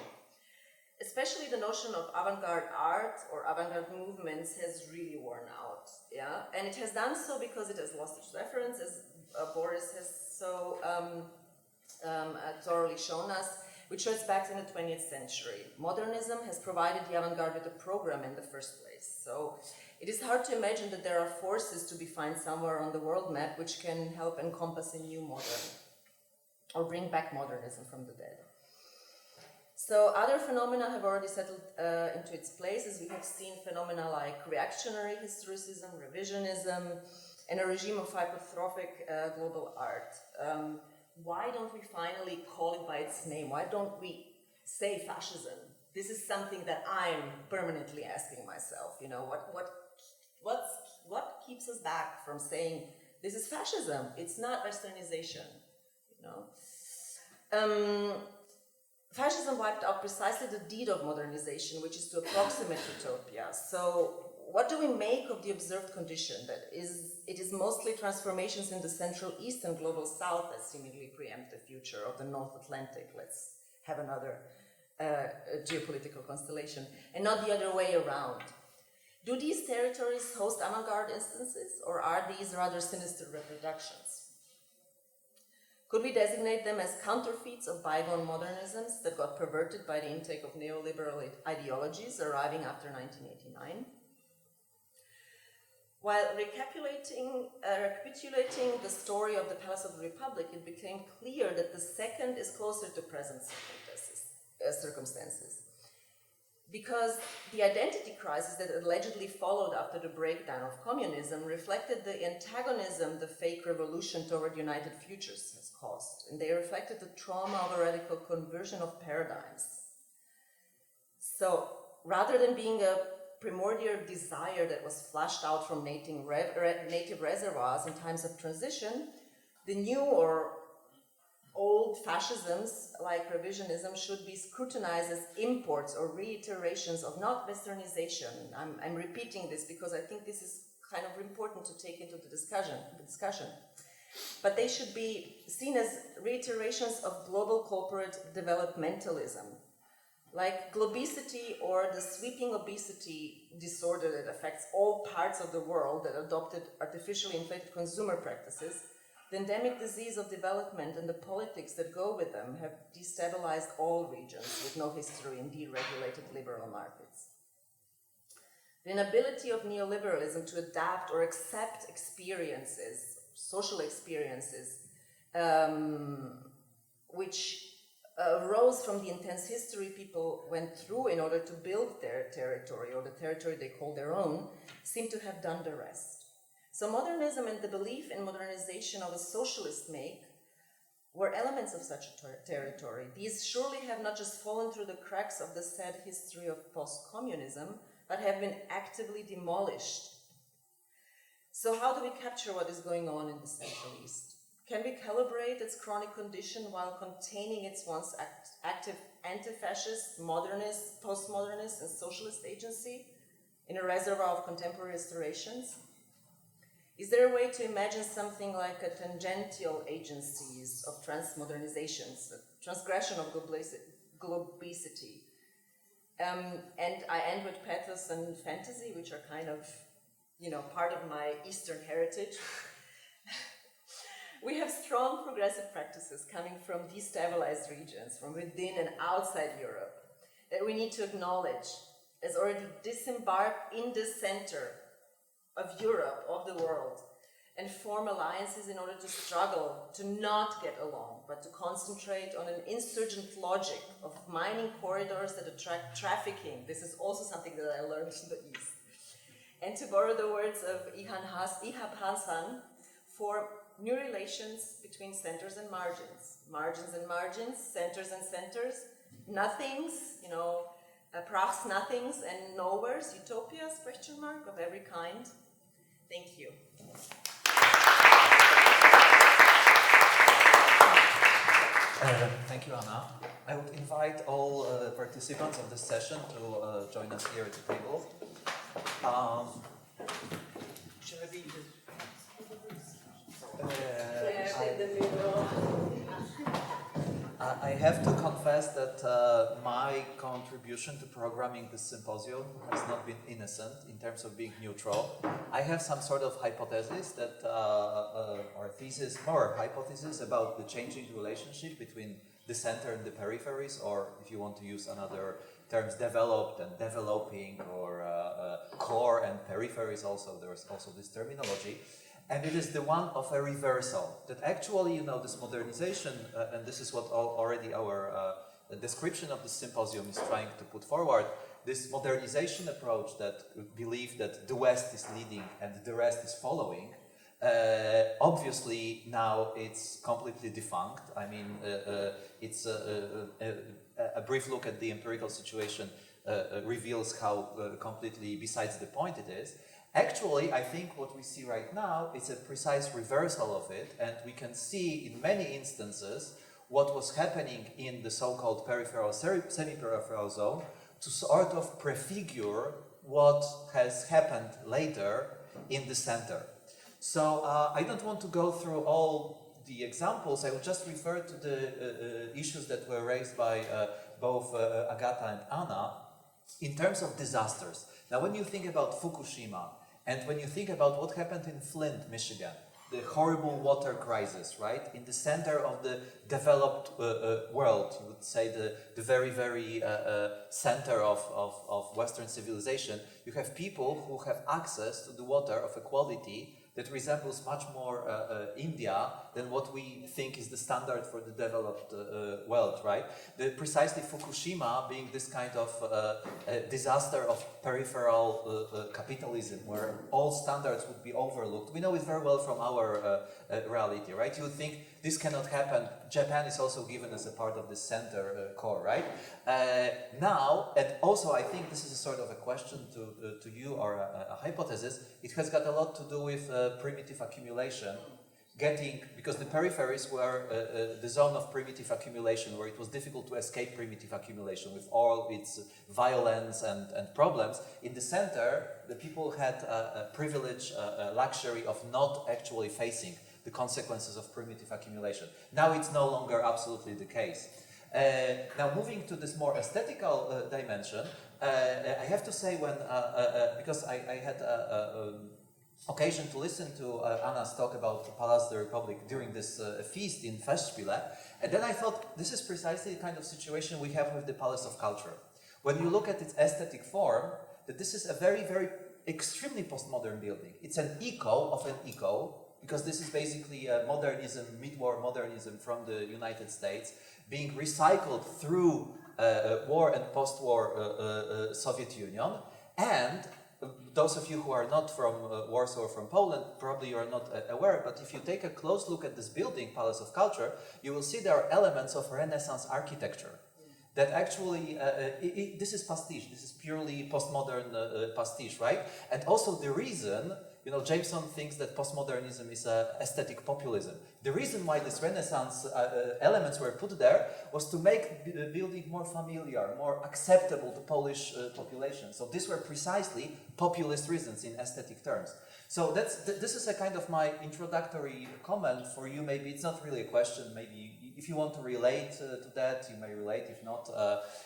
Especially the notion of avant-garde art or avant-garde movements has really worn out, yeah? And it has done so because it has lost its reference, as Boris has so thoroughly shown us, which goes back in the 20th century. Modernism has provided the avant-garde with a program in the first place. So it is hard to imagine that there are forces to be found somewhere on the world map which can help encompass a new modern, or bring back modernism from the dead. So other phenomena have already settled into its place, as we have seen phenomena like reactionary historicism, revisionism, and a regime of hypertrophic global art. Why don't we finally call it by its name? Why don't we say fascism? This is something that I'm permanently asking myself. You know, what keeps us back from saying this is fascism? It's not Westernization. You know. Fascism wiped out precisely the deed of modernization, which is to approximate utopia. So what do we make of the observed condition that it is mostly transformations in the Central East and Global South that seemingly preempt the future of the North Atlantic? Let's have another geopolitical constellation, and not the other way around. Do these territories host avant-garde instances, or are these rather sinister reproductions? Could we designate them as counterfeits of bygone modernisms that got perverted by the intake of neoliberal ideologies arriving after 1989? While recapitulating the story of the Palace of the Republic, it became clear that the second is closer to present circumstances. Because the identity crisis that allegedly followed after the breakdown of communism reflected the antagonism the fake revolution toward united futures has caused, and they reflected the trauma of a radical conversion of paradigms. So, rather than being a primordial desire that was flushed out from native reservoirs in times of transition, the new or old fascisms, like revisionism, should be scrutinized as imports or reiterations of not Westernization. I'm repeating this because I think this is kind of important to take into the discussion. But they should be seen as reiterations of global corporate developmentalism, like globicity or the sweeping obesity disorder that affects all parts of the world that adopted artificially inflated consumer practices, The endemic disease of development and the politics that go with them have destabilized all regions with no history in deregulated liberal markets. The inability of neoliberalism to adapt or accept experiences, social experiences, which arose from the intense history people went through in order to build their territory, or the territory they call their own, seem to have done the rest. So modernism and the belief in modernization of a socialist make were elements of such a territory. These surely have not just fallen through the cracks of the sad history of post-communism, but have been actively demolished. So how do we capture what is going on in the Central East? Can we calibrate its chronic condition while containing its once active anti-fascist, modernist, post-modernist, and socialist agency in a reservoir of contemporary restorations? Is there a way to imagine something like a tangential agencies of transmodernizations, a transgression of globicity? And I end with pathos and fantasy, which are kind of, part of my Eastern heritage. We have strong progressive practices coming from destabilized regions, from within and outside Europe, that we need to acknowledge as already disembarked in the center of Europe, of the world, and form alliances in order to struggle, to not get along, but to concentrate on an insurgent logic of mining corridors that attract trafficking. This is also something that I learned in the East. And to borrow the words of Ihab Hassan, for new relations between centers and margins. Margins and margins, centers and centers, nothings, prachs nothings and nowheres, utopias, question mark, of every kind. Thank you. Thank you, Anna. I would invite all participants of this session to join us here at the table. Shall I be in I have to confess that my contribution to programming this symposium has not been innocent in terms of being neutral. I have some sort of hypothesis that, or thesis, more hypothesis about the changing relationship between the center and the peripheries, or if you want to use another terms, developed and developing, or core and peripheries also, there's also this terminology. And it is the one of a reversal, that actually, this modernization, and this is what already our description of the symposium is trying to put forward, this modernization approach that believe that the West is leading and the rest is following, obviously now it's completely defunct. I mean, it's a brief look at the empirical situation reveals how completely besides the point it is. Actually, I think what we see right now is a precise reversal of it, and we can see in many instances what was happening in the so-called peripheral, semi-peripheral zone to sort of prefigure what has happened later in the center. So I don't want to go through all the examples. I will just refer to the issues that were raised by both Agata and Anna in terms of disasters. Now, when you think about Fukushima, and when you think about what happened in Flint, Michigan, the horrible water crisis, right? In the center of the developed world, you would say the very, very center of Western civilization, you have people who have access to the water of a quality that resembles much more India than what we think is the standard for the developed world, right? Precisely Fukushima being this kind of disaster of peripheral capitalism, where all standards would be overlooked. We know it very well from our reality, right? You would think this cannot happen. Japan is also given as a part of the center core, right? Now, and also I think this is a sort of a question to you, or a hypothesis. It has got a lot to do with primitive accumulation, because the peripheries were the zone of primitive accumulation, where it was difficult to escape primitive accumulation with all its violence and problems. In the center, the people had a privilege, a luxury of not actually facing the consequences of primitive accumulation. Now it's no longer absolutely the case. Now moving to this more aesthetical dimension, I have to say because I had occasion to listen to Anna's talk about Palace de Republic during this feast in Festspiele, and then I thought this is precisely the kind of situation we have with the Palace of Culture. When you look at its aesthetic form, that this is a very, very extremely postmodern building. It's an echo of an echo, because this is basically modernism, mid-war modernism from the United States, being recycled through war and post-war Soviet Union. And those of you who are not from Warsaw or from Poland, probably you are not aware, but if you take a close look at this building, Palace of Culture, you will see there are elements of Renaissance architecture. That actually, this is pastiche, this is purely postmodern pastiche, right? And also the reason, you know, Jameson thinks that postmodernism is aesthetic populism. The reason why this Renaissance elements were put there was to make the building more familiar, more acceptable to Polish population. So these were precisely populist reasons in aesthetic terms. So this is a kind of my introductory comment for you. Maybe it's not really a question, maybe if you want to relate to that, you may relate. If not,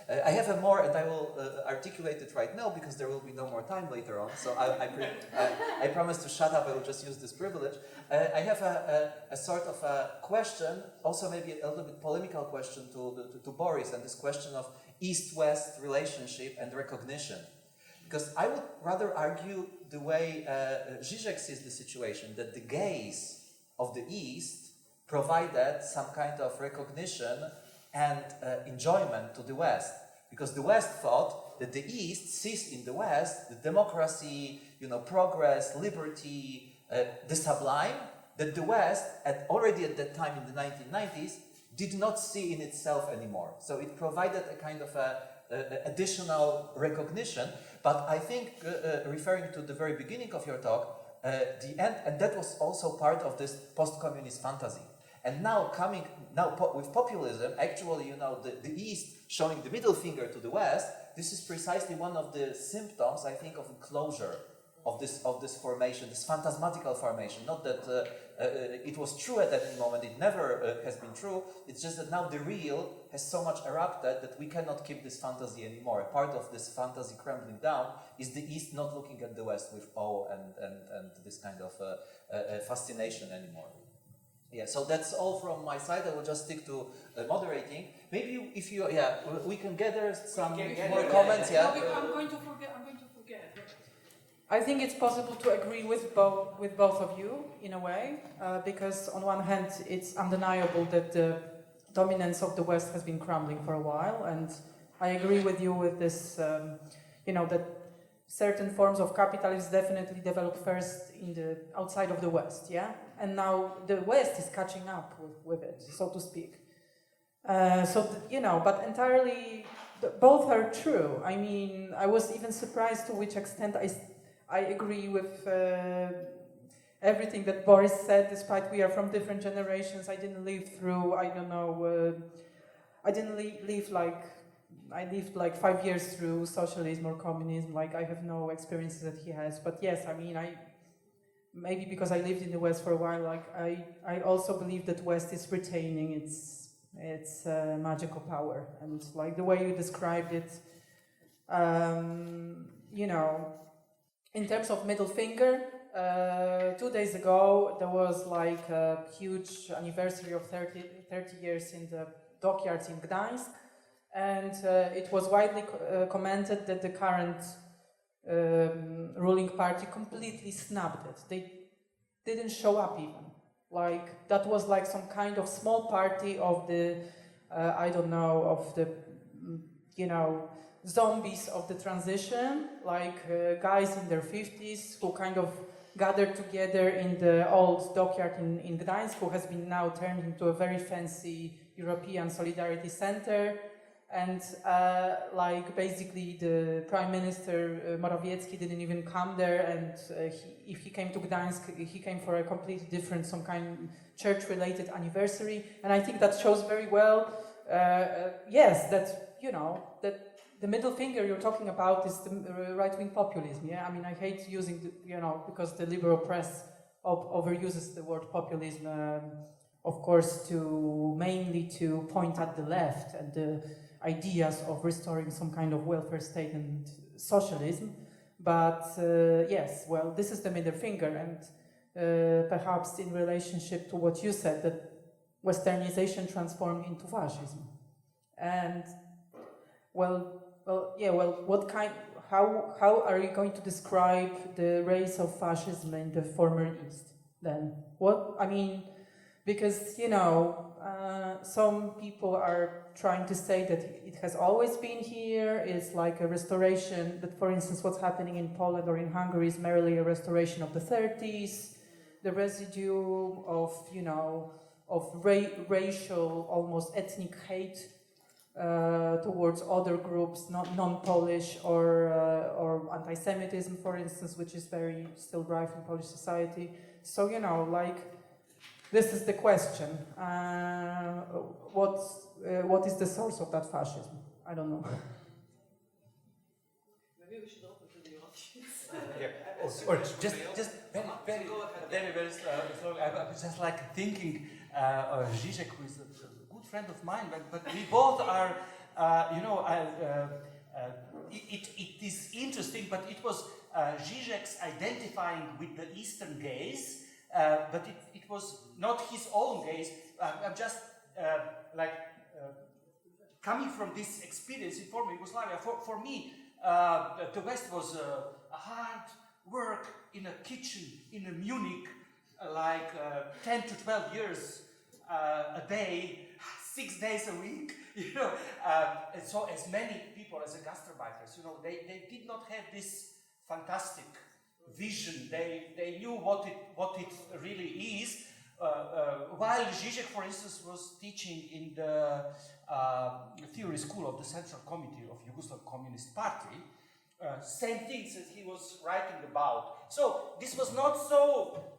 I have a more, and I will articulate it right now because there will be no more time later on. So I promise to shut up. I will just use this privilege. I have a sort of a question, also maybe a little bit polemical question to Boris, and this question of East-West relationship and recognition. Because I would rather argue the way Zizek sees the situation, that the gaze of the East provided some kind of recognition and enjoyment to the West. Because the West thought that the East sees in the West the democracy, you know, progress, liberty, the sublime, that the West, already at that time in the 1990s, did not see in itself anymore. So it provided a kind of additional recognition. But I think, referring to the very beginning of your talk, the end, and that was also part of this post-communist fantasy. And now with populism, actually, you know, the East showing the middle finger to the West, this is precisely one of the symptoms, I think, of closure of this formation, this phantasmatical formation. Not that it was true at any moment, it never has been true, it's just that now the real has so much erupted that we cannot keep this fantasy anymore. Part of this fantasy crumbling down is the East not looking at the West with awe and this kind of fascination anymore. Yeah, so that's all from my side. I will just stick to moderating. Maybe if you, we can gather some more comments. Yeah. I'm going to forget. I think it's possible to agree with both of you in a way, because on one hand, it's undeniable that the dominance of the West has been crumbling for a while, and I agree with you with this, that certain forms of capitalism definitely developed first in the outside of the West, yeah, and now the West is catching up with it, so to speak. But entirely, both are true. I mean, I was even surprised to which extent I agree with everything that Boris said, despite we are from different generations. I didn't live through, I lived like 5 years through socialism or communism. Like, I have no experiences that he has. But yes, I mean, maybe because I lived in the West for a while, like I also believe that West is retaining its magical power. And like the way you described it, in terms of middle finger, 2 days ago there was like a huge anniversary of 30 years in the dockyards in Gdańsk, and it was widely commented that the current ruling party completely snubbed it. They didn't show up even. Like, that was like some kind of small party of the, zombies of the transition, like guys in their 50s who kind of gathered together in the old dockyard in Gdańsk, who has been now turned into a very fancy European Solidarity Center. And basically the Prime Minister Morawiecki didn't even come there, and if he came to Gdańsk, he came for a completely different, some kind church-related anniversary. And I think that shows very well, that the middle finger you're talking about is the right-wing populism. Yeah, I mean, I hate using, because the liberal press overuses the word populism, of course, mainly to point at the left and the ideas of restoring some kind of welfare state and socialism. But yes, well, this is the middle finger, and perhaps in relationship to what you said, that Westernization transformed into fascism. And what kind? How are you going to describe the rise of fascism in the former East? Then what? I mean, because some people are trying to say that it has always been here. It's like a restoration. That, for instance, what's happening in Poland or in Hungary is merely a restoration of the 30s, the residue of racial, almost ethnic hate towards other groups, not non-Polish, or anti-Semitism, for instance, which is very still rife in Polish society. So this is the question. What is the source of that fascism? I don't know. Maybe we should open to the audience. Or just very slowly. I was just like thinking, Zizek, who is a good friend of mine, but we both are, it is interesting, but it was Zizek's identifying with the Eastern gaze, but it was not his own gaze. I'm just coming from this experience in former Yugoslavia. For me, the West was hard work in a kitchen in Munich, 10 to 12 years a day, 6 days a week, and so as many people as a gastarbeiters, they did not have this fantastic vision. They knew what it really is. While Zizek, for instance, was teaching in the theory school of the Central Committee of Yugoslav Communist Party, same things that he was writing about. So this was not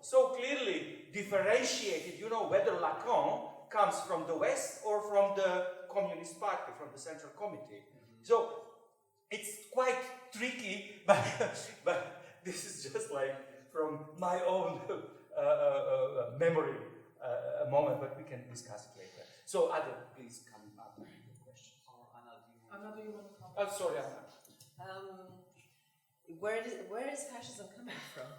so clearly differentiated, whether Lacan comes from the West or from the Communist Party, from the Central Committee. So it's quite tricky, but this is just from my own memory a moment, but we can discuss it later. So Adam, please come up with your questions. Anna, do you want to comment? Sorry, Anna. Where is fascism coming from?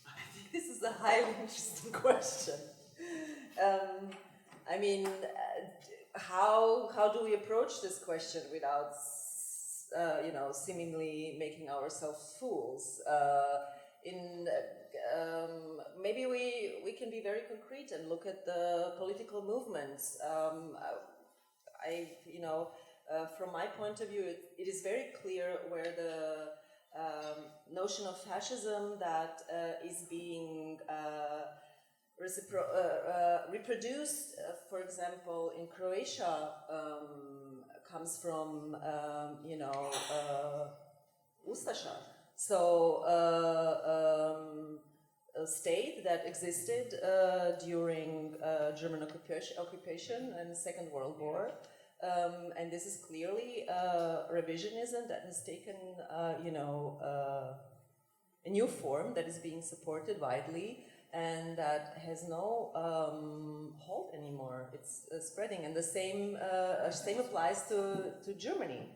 I think this is a highly interesting question. How do we approach this question without, seemingly making ourselves fools? Maybe we can be very concrete and look at the political movements. From my point of view, it is very clear where the notion of fascism that is being reproduced, for example, in Croatia, comes from, Ustasha. So, a state that existed during German occupation and the Second World War. And this is clearly revisionism that has taken, a new form that is being supported widely and that has no hold anymore. It's spreading, and the same applies to Germany.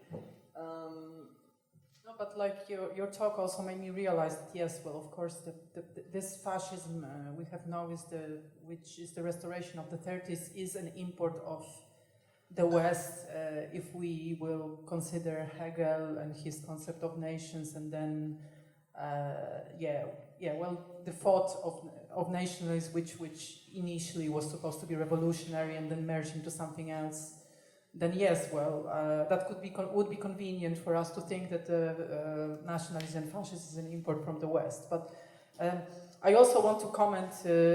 No, but your talk also made me realize that yes, well, of course, this fascism we have now which is the restoration of the 30s, is an import of the West, if we will consider Hegel and his concept of nations, and then the thought of nationalism, which initially was supposed to be revolutionary and then merged into something else, then yes, well, that would be convenient for us to think that nationalism and fascism is an import from the West. But I also want to comment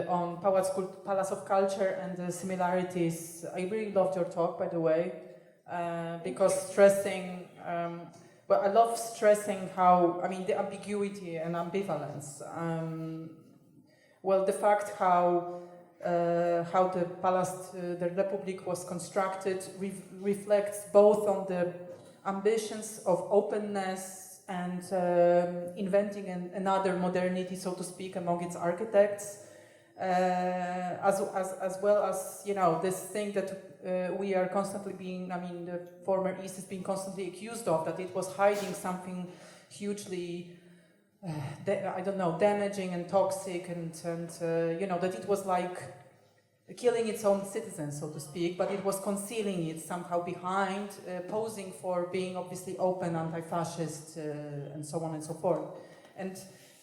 on Palace of Culture and the similarities. I really loved your talk, by the way, because stressing, I love stressing how, the ambiguity and ambivalence. The fact how the Palace, the Republic was constructed reflects both on the ambitions of openness and inventing another modernity, so to speak, among its architects, as well as this thing that we are constantly being. The former East is being constantly accused of, that it was hiding something hugely I don't know, damaging and toxic, and you know, that it was like killing its own citizens, so to speak, but it was concealing it somehow behind, posing for being obviously open, anti-fascist, and so on and so forth. And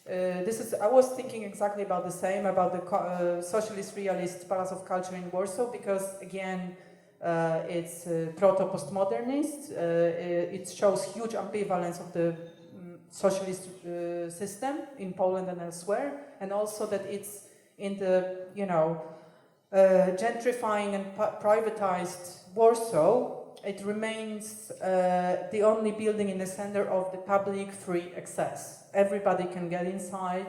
I was thinking exactly about the same, about the socialist realist Palace of Culture in Warsaw, because again, it's proto-postmodernist, it shows huge ambivalence of the socialist system in Poland and elsewhere, and also that it's in the, you know, gentrifying and privatized Warsaw, it remains the only building in the center of the public free access. Everybody can get inside.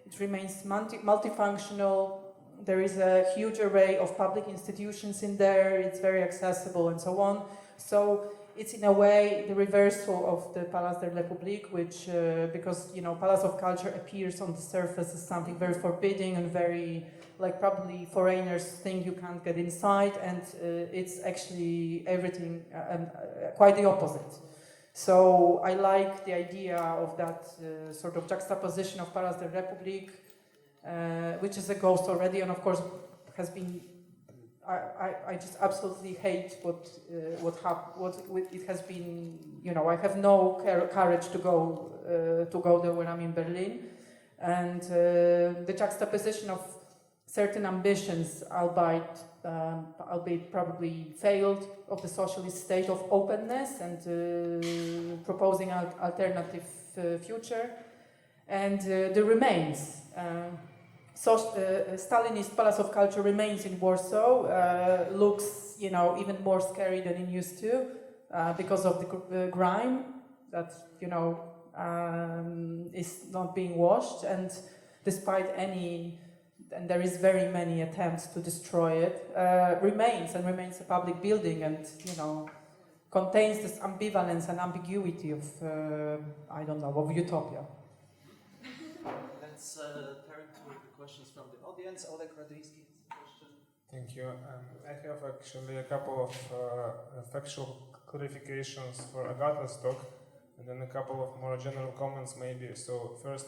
It remains multifunctional. There is a huge array of public institutions in there. It's very accessible and so on. So it's in a way the reversal of the Palace der Republik, which, because, you know, Palace of Culture appears on the surface as something very forbidding and very, like, probably foreigners think you can't get inside, and it's actually everything, quite the opposite. So I like the idea of that sort of juxtaposition of Palace der Republik, which is a ghost already, and of course has been. I just absolutely hate what it has been. You know, I have no courage to go there when I'm in Berlin, and the juxtaposition of certain ambitions, albeit probably failed, of the socialist state of openness and proposing an alternative future, and the remains. Stalinist Palace of Culture remains in Warsaw, looks, you know, even more scary than it used to, because of the grime that, you know, is not being washed, and despite any, and there is very many attempts to destroy it, remains a public building, and, you know, contains this ambivalence and ambiguity of, I don't know, of utopia. Let's turn to the questions from the audience. Oleg Radzyjski has a question. Thank you. I have actually a couple of factual clarifications for Agatha's talk, and then a couple of more general comments maybe. So first,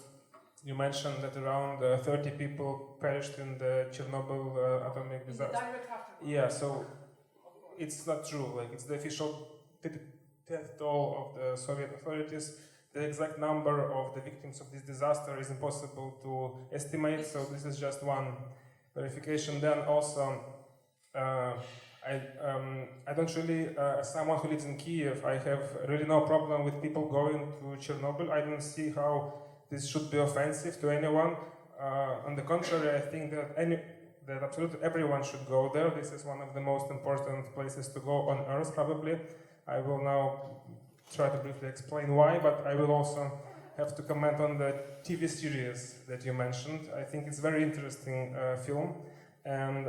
you mentioned that around 30 people perished in the Chernobyl atomic disaster. Yeah, so it's not true. Like, it's the official death toll of the Soviet authorities. The exact number of the victims of this disaster is impossible to estimate, so this is just one verification. Then also, I don't really, as someone who lives in Kiev, I have really no problem with people going to Chernobyl. I don't see how this should be offensive to anyone. On the contrary, I think that absolutely everyone should go there. This is one of the most important places to go on Earth, probably. I will now try to briefly explain why, but I will also have to comment on the TV series that you mentioned. I think it's a very interesting film, and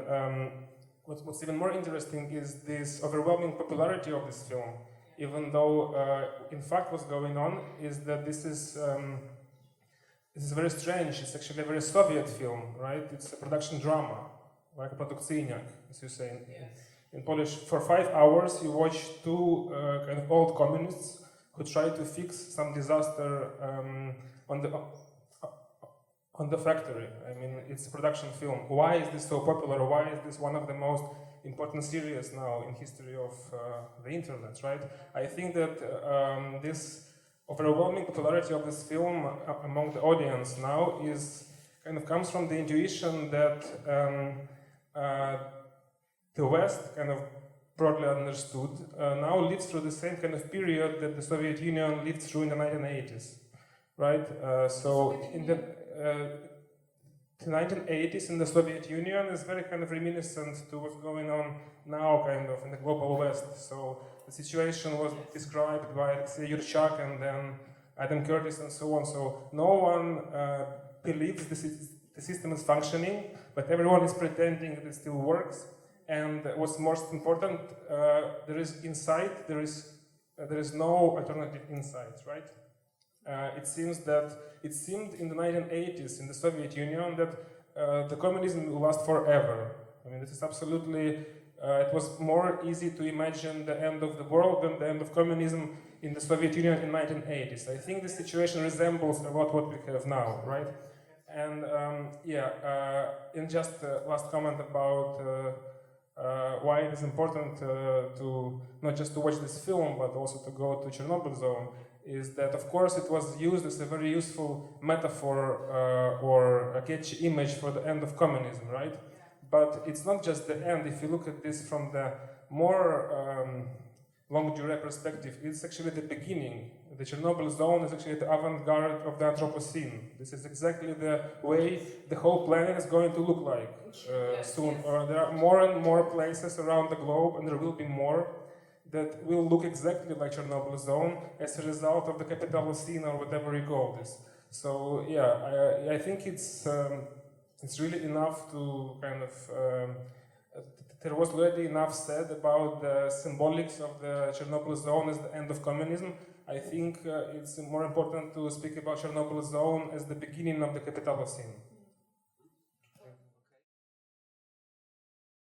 what's even more interesting is this overwhelming popularity of this film, even though in fact what's going on is that this is very strange. It's actually a very Soviet film, right? It's a production drama, like a produkcyjniak, as you say. Yes. In Polish, for 5 hours, you watch two kind of old communists who try to fix some disaster on the factory. I mean, it's a production film. Why is this so popular? Why is this one of the most important series now in history of the internet? Right? I think that this overwhelming popularity of this film among the audience now is kind of comes from the intuition that the West, kind of broadly understood, now lives through the same kind of period that the Soviet Union lived through in the 1980s, right? So in the 1980s in the Soviet Union is very kind of reminiscent to what's going on now, kind of in the global West. So the situation was described by, let's say, Yurchak and then Adam Curtis and so on. So no one believes the system is functioning, but everyone is pretending that it still works. And what's most important, there is insight. There is no alternative insight, right? It seemed in the 1980s in the Soviet Union that the communism will last forever. I mean, this is absolutely. It was more easy to imagine the end of the world than the end of communism in the Soviet Union in 1980s. I think the situation resembles a lot what we have now, right? And in just last comment about why it is important to not just to watch this film, but also to go to Chernobyl zone, is that of course it was used as a very useful metaphor or a catchy image for the end of communism, right? But it's not just the end. If you look at this from the more long durée perspective, it's actually the beginning. The Chernobyl zone is actually the avant-garde of the Anthropocene. This is exactly the way the whole planet is going to look like soon. There are more and more places around the globe, and there will be more that will look exactly like Chernobyl zone as a result of the Capitalocene or whatever you call this. So yeah, I think it's really enough to kind of. There was already enough said about the symbolics of the Chernobyl zone as the end of communism. I think it's more important to speak about Chernobyl zone as the beginning of the Capitalocene.